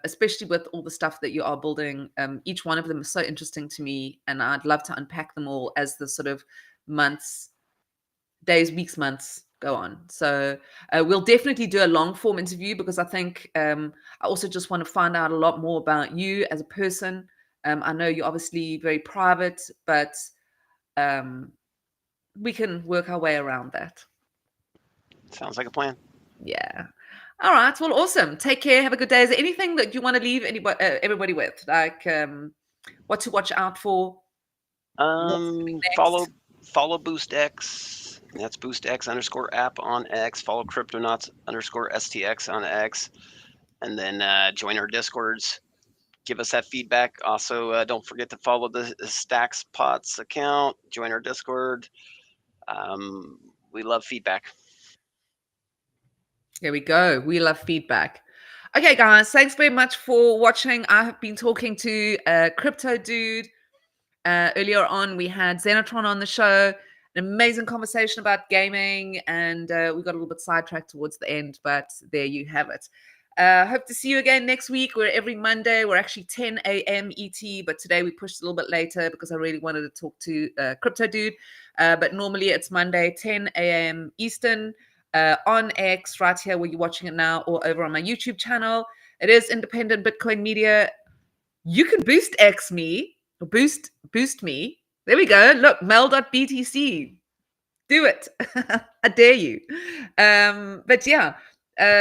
especially with all the stuff that you are building. Each one of them is so interesting to me, and I'd love to unpack them all as the sort of months, days, weeks, months go on. So we'll definitely do a long form interview, because I think I also just want to find out a lot more about you as a person. I know you're obviously very private, but we can work our way around that. Sounds like a plan. Yeah. All right. Well, awesome. Take care. Have a good day. Is there anything that you want to leave everybody with? Like what to watch out for? Follow BoostX. That's BoostX_app on X. Follow Cryptonauts_STX on X. And then join our Discords. Give us that feedback. Also, don't forget to follow the Stacks Pots account. Join our Discord. We love feedback. There we go. We love feedback. Okay, guys. Thanks very much for watching. I have been talking to Cryptodude. Earlier on, we had Xenitron on the show. An amazing conversation about gaming, and we got a little bit sidetracked towards the end, but there you have it. Hope to see you again next week. We're every Monday. We're actually 10 a.m. ET, but today we pushed a little bit later because I really wanted to talk to Cryptodude. But normally it's Monday, 10 a.m. Eastern, on X, right here where you're watching it now, or over on my YouTube channel. It is independent Bitcoin media. You can boost X me, or boost me. There we go. Look, mel.btc. Do it. I dare you. But yeah,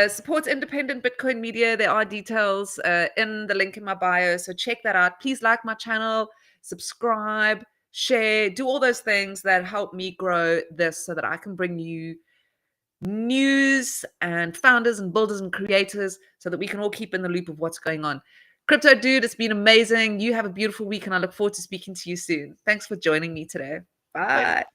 support independent Bitcoin media. There are details in the link in my bio, so check that out. Please like my channel, subscribe, share, do all those things that help me grow this so that I can bring you news and founders and builders and creators so that we can all keep in the loop of what's going on. Cryptodude, it's been amazing. You have a beautiful week, and I look forward to speaking to you soon. Thanks for joining me today. Bye. Later.